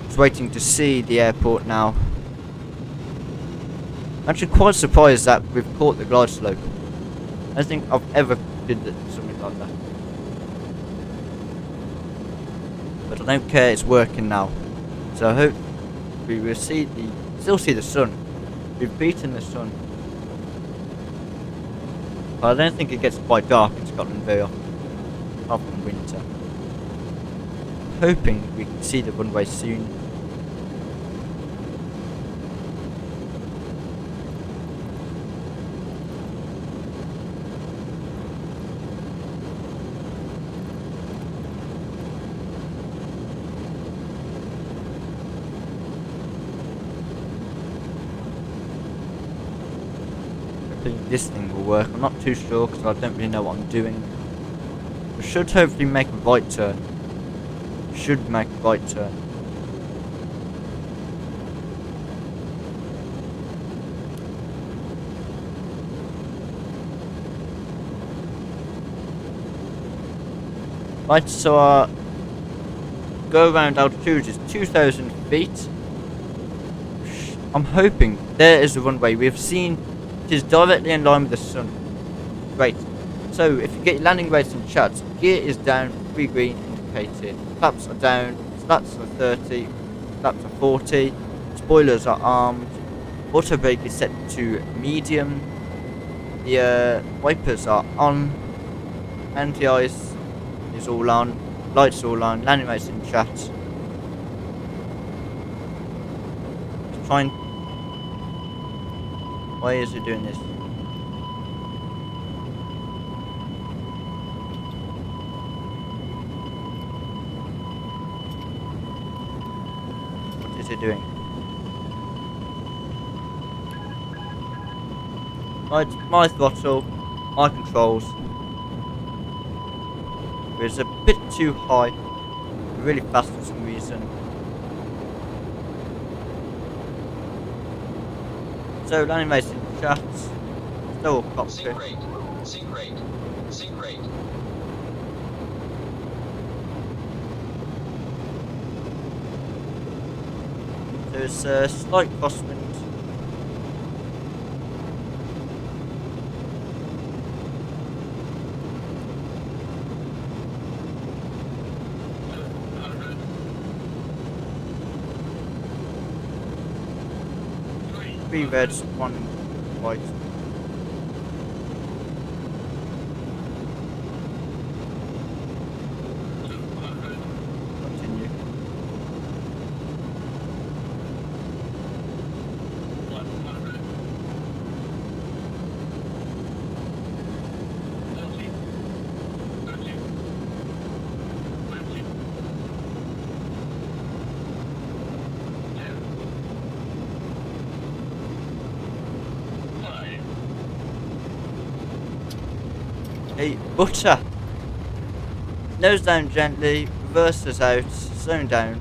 Just waiting to see the airport now. I'm actually quite surprised that we've caught the glide slope. I don't think I've ever did something like that. But I don't care, it's working now. So I hope we will still see the sun. We've beaten the sun. But I don't think it gets quite dark in Scotland very often. Apart from winter. Hoping we can see the runway soon. hopefully this thing will work. I'm not too sure because I don't really know what I'm doing. We should hopefully make a right turn. Should make a right turn. Right, so our go around altitude is 2,000 feet. I'm hoping there is the runway. We've seen it is directly in line with the sun. Great. So if you get your landing rates in chat, gear is down, 3 green indicated. Flaps are down, slats are 30, flaps are 40, spoilers are armed, auto brake is set to medium, the wipers are on, anti-ice is all on, lights all on, landing rates in chat. Try and... Why is it doing this? What is it doing? Right, my throttle, my controls. It's a bit too high, really fast for some reason. So landing rates in chat, still cockpit. Sink rate, sink rate, sink rate. There's a slight crosswind. Three reds, 1 white. Continue. Hey, butter! Nose down gently, reverses out, slowing down.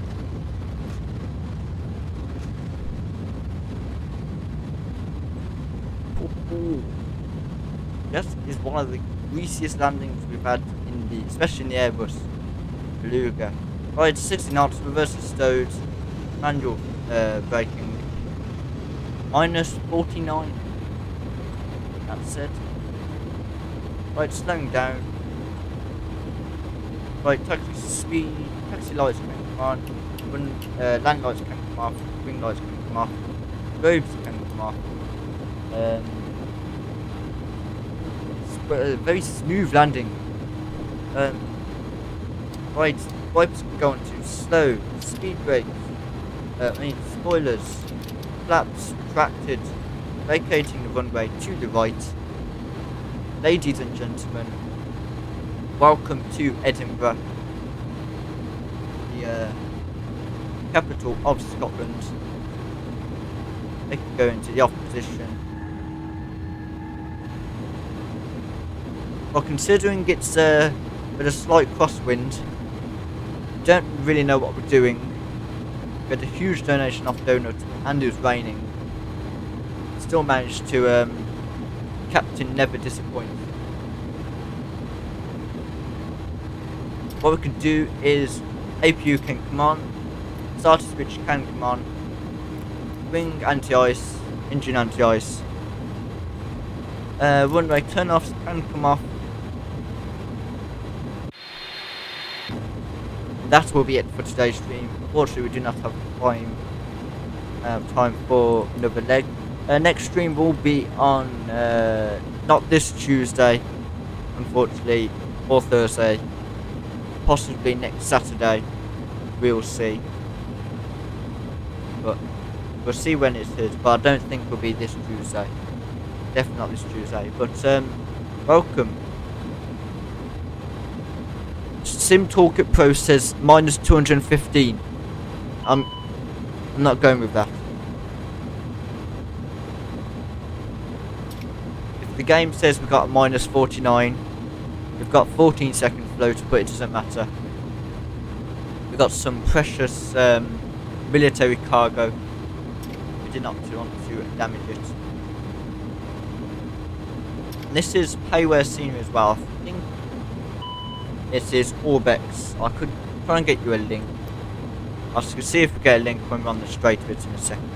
Ooh. This is one of the greasiest landings we've had in the, especially in the Airbus Beluga. Right, 60 knots, reverses stowed, manual braking, minus 49. That's it. Right, slowing down. Right, taxi lights can come on. When land lights can come off, green lights can come off, robes can come off. It's a very smooth landing. Right, wipers can go on to slow, speed brakes, spoilers, flaps retracted, vacating the runway to the right. Ladies and gentlemen, welcome to Edinburgh, the capital of Scotland. They can go into the off position. Well, considering it's with a slight crosswind, don't really know what we're doing. We had a huge donation off Donut and it was raining. Still managed to Captain never disappoints. What we can do is APU can come on, starter switch can come on, wing anti-ice, engine anti-ice, runway turn-offs can come off. That will be it for today's stream. Unfortunately, we do not have time for another leg. Next stream will be on not this Tuesday, unfortunately, or Thursday, possibly next Saturday. We'll see, but we'll see when it is. But I don't think it will be this Tuesday. Definitely not this Tuesday. But welcome. Sim Toolkit Pro says minus 215. I'm not going with that. game says we've got a minus 49. We've got 14 seconds float, but it doesn't matter. We've got some precious military cargo. We did not want to damage it. And this is payware scenery as well. I think it is Orbx. I could try and get you a link. I'll see if we get a link when we're on the straight of it in a second.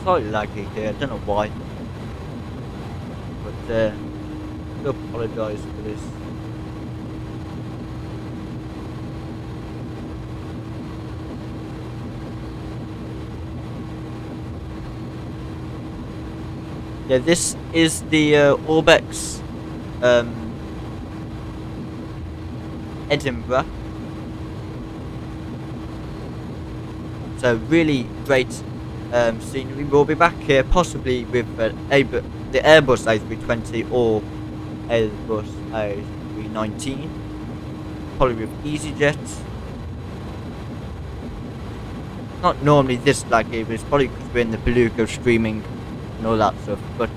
Slightly laggy here, I don't know why. But I do apologise for this. Yeah, this is the Orbx Edinburgh. So really great scenery. We'll be back here possibly with the Airbus A320 or Airbus A319. Probably with EasyJet. Not normally this laggy, but it's probably because we're in the Beluga streaming and all that stuff. But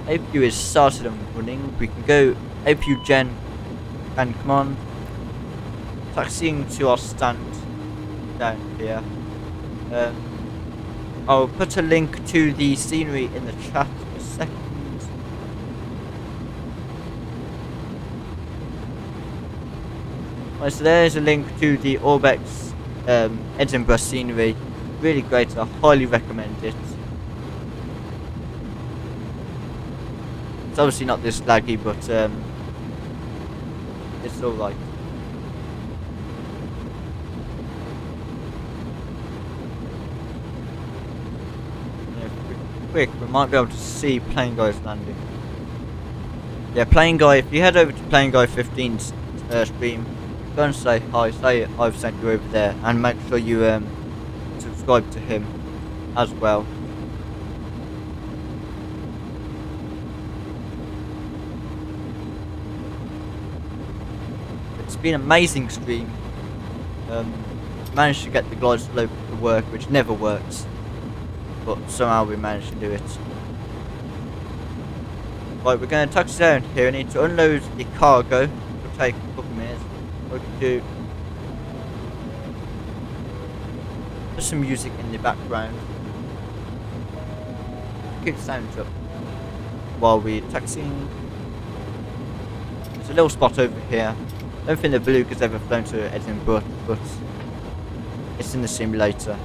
APU is started and running. We can go APU Gen and come on. Taxiing to our stand down here. I'll put a link to the scenery in the chat in a second. Right, so there's a link to the Orbx Edinburgh scenery. Really great, I highly recommend it. It's obviously not this laggy, but it's alright. Quick, we might be able to see Plane Guy's landing. Yeah, Plane Guy, if you head over to Plane Guy 15's stream, go and say hi, say I've sent you over there, and make sure you subscribe to him as well. It's been an amazing stream. Managed to get the glide slope to work, which never works. But somehow we managed to do it. Right, we're going to taxi down here. I need to unload the cargo. It'll take a couple of minutes. We can do just some music in the background. Keep the sound up while we're taxiing. There's a little spot over here. I don't think the Beluga's ever flown to Edinburgh, but it's in the simulator.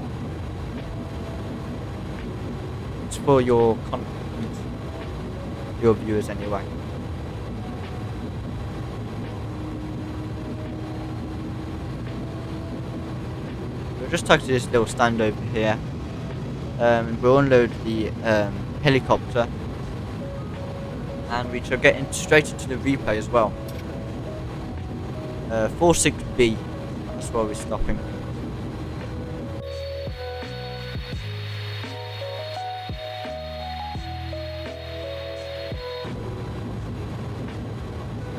For your content, your viewers anyway. We'll just talk to this little stand over here. We'll unload the helicopter, and we shall get straight into the replay as well. 46B, that's where we're stopping.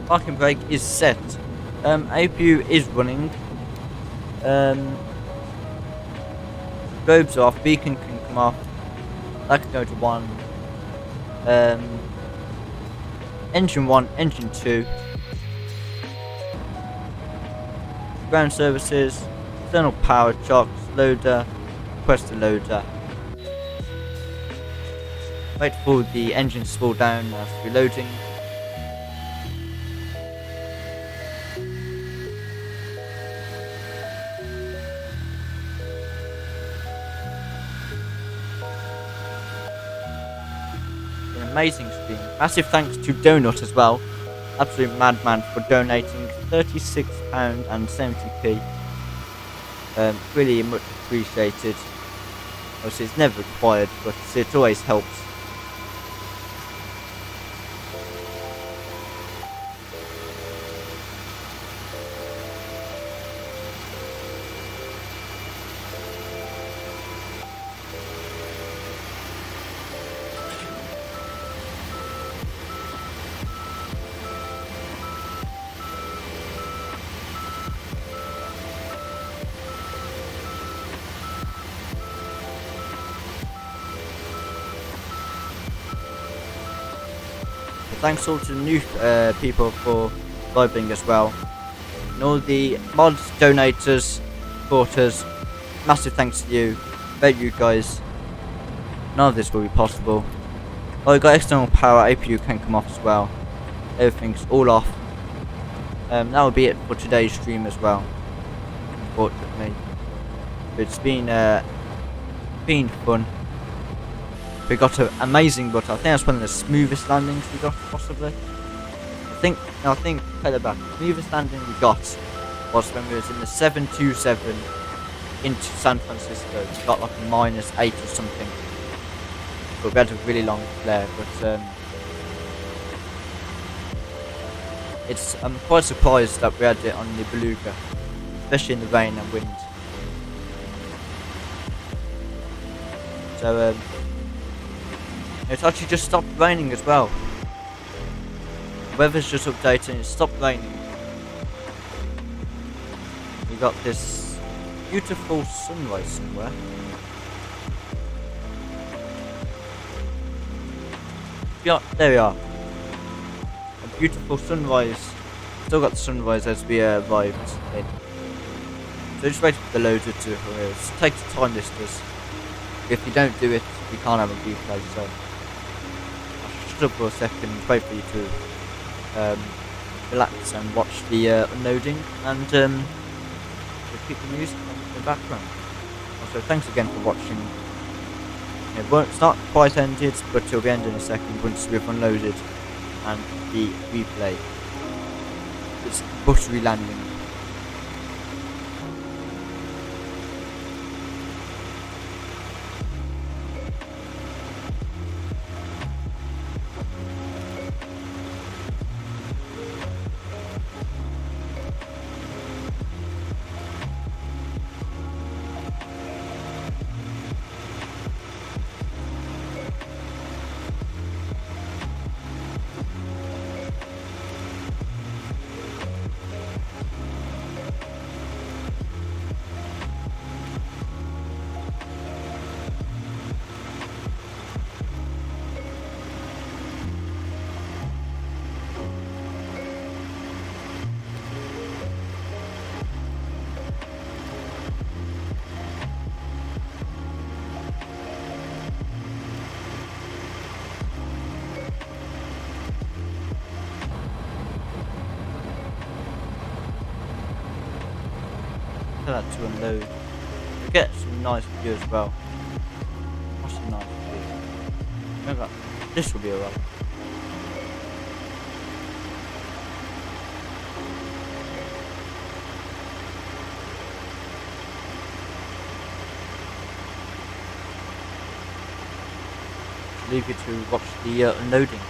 Parking brake is set. APU is running. Globes are off. Beacon can come off. That can go to 1. Engine 1, engine 2. Ground services. External power chocks. Loader. Request a loader. Wait for the engine to slow down as reloading. Amazing stream. Massive thanks to Donut as well. Absolute madman for donating £36.70p. Really much appreciated. Obviously it's never required, but it always helps. thanks all to the new people for subscribing as well. And all the mods, donators, supporters, massive thanks to you. Without you guys, none of this will be possible. Oh, we got external power, APU can come off as well. Everything's all off. That will be it for today's stream as well, unfortunately. But it's been fun. We got an amazing rudder. I think that's one of the smoothest landings we got, possibly. I think further back, the smoothest landing we got was when we was in the 727 into San Francisco. We got like a -8 or something. But we had a really long flare. But I'm quite surprised that we had it on the Beluga, especially in the rain and wind. So it's actually just stopped raining as well. The weather's just updating, it stopped raining. We got this beautiful sunrise somewhere. Yeah, there we are. A beautiful sunrise. Still got the sunrise as we arrived in. So just waiting for the loader to take the time this does. If you don't do it, you can't have a replay, so I'll shut up for a second, wait for you to relax and watch the unloading and repeat the music in the background. Also, thanks again for watching. It's not quite ended, but it'll be ended in a second once we've unloaded and the replay. It's buttery landing. That to unload. We get some nice view as well. What's a nice view? Maybe this will be alright. Leave you to watch the unloading.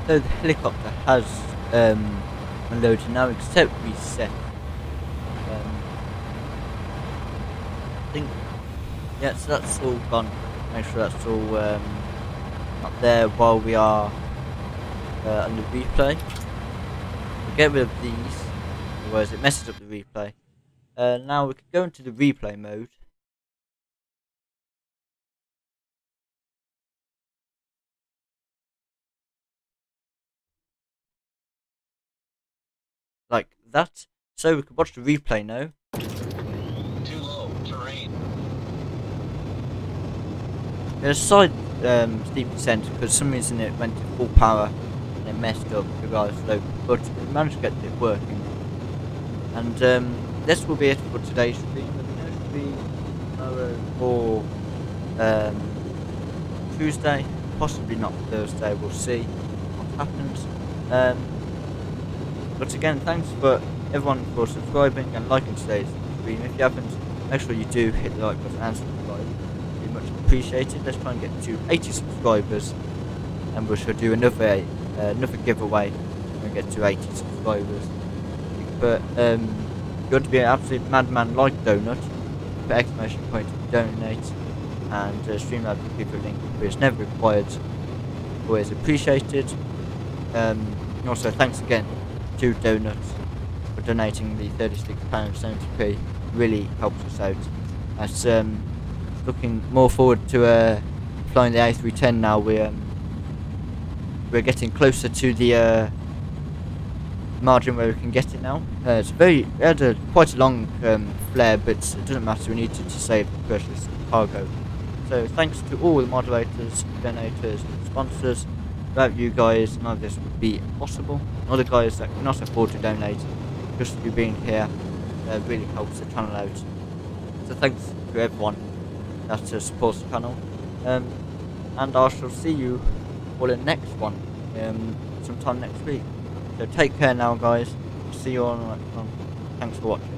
So the helicopter has unloaded now, except reset. I think, yeah, so that's all gone. Make sure that's all up there while we are on the replay. We'll get rid of these, otherwise it messes up the replay. Now we can go into the replay mode. Like that. So we can watch the replay now. Too low. Terrain. There's a slight steep descent because for some reason it went to full power and it messed up the guys slope, but we managed to get it working. And this will be it for today's stream. Let me know if it'll be for Tuesday, possibly not Thursday. We'll see what happens. But again, thanks for everyone for subscribing and liking today's stream. If you haven't, make sure you do hit the like button and subscribe. It'd be much appreciated. Let's try and get to 80 subscribers, and we shall do another giveaway when we get to 80 subscribers. But if you want to be an absolute madman like Donut, put exclamation point donate, and Streamlabs will give you a link, but it's never required. Always appreciated. And also thanks again to Donuts for donating the £36.70p. Really helps us out. That's looking more forward to flying the A310 now. We're getting closer to the margin where we can get it now. It's we had quite a long flare, but it doesn't matter. We needed to save the precious cargo. So thanks to all the moderators, donators, and sponsors. Without you guys, none of this would be possible. Other guys that cannot afford to donate, just you being here really helps the channel out. So thanks to everyone that supports the channel. And I shall see you all in the next one, sometime next week. So take care now, guys. See you all on the next one. Thanks for watching.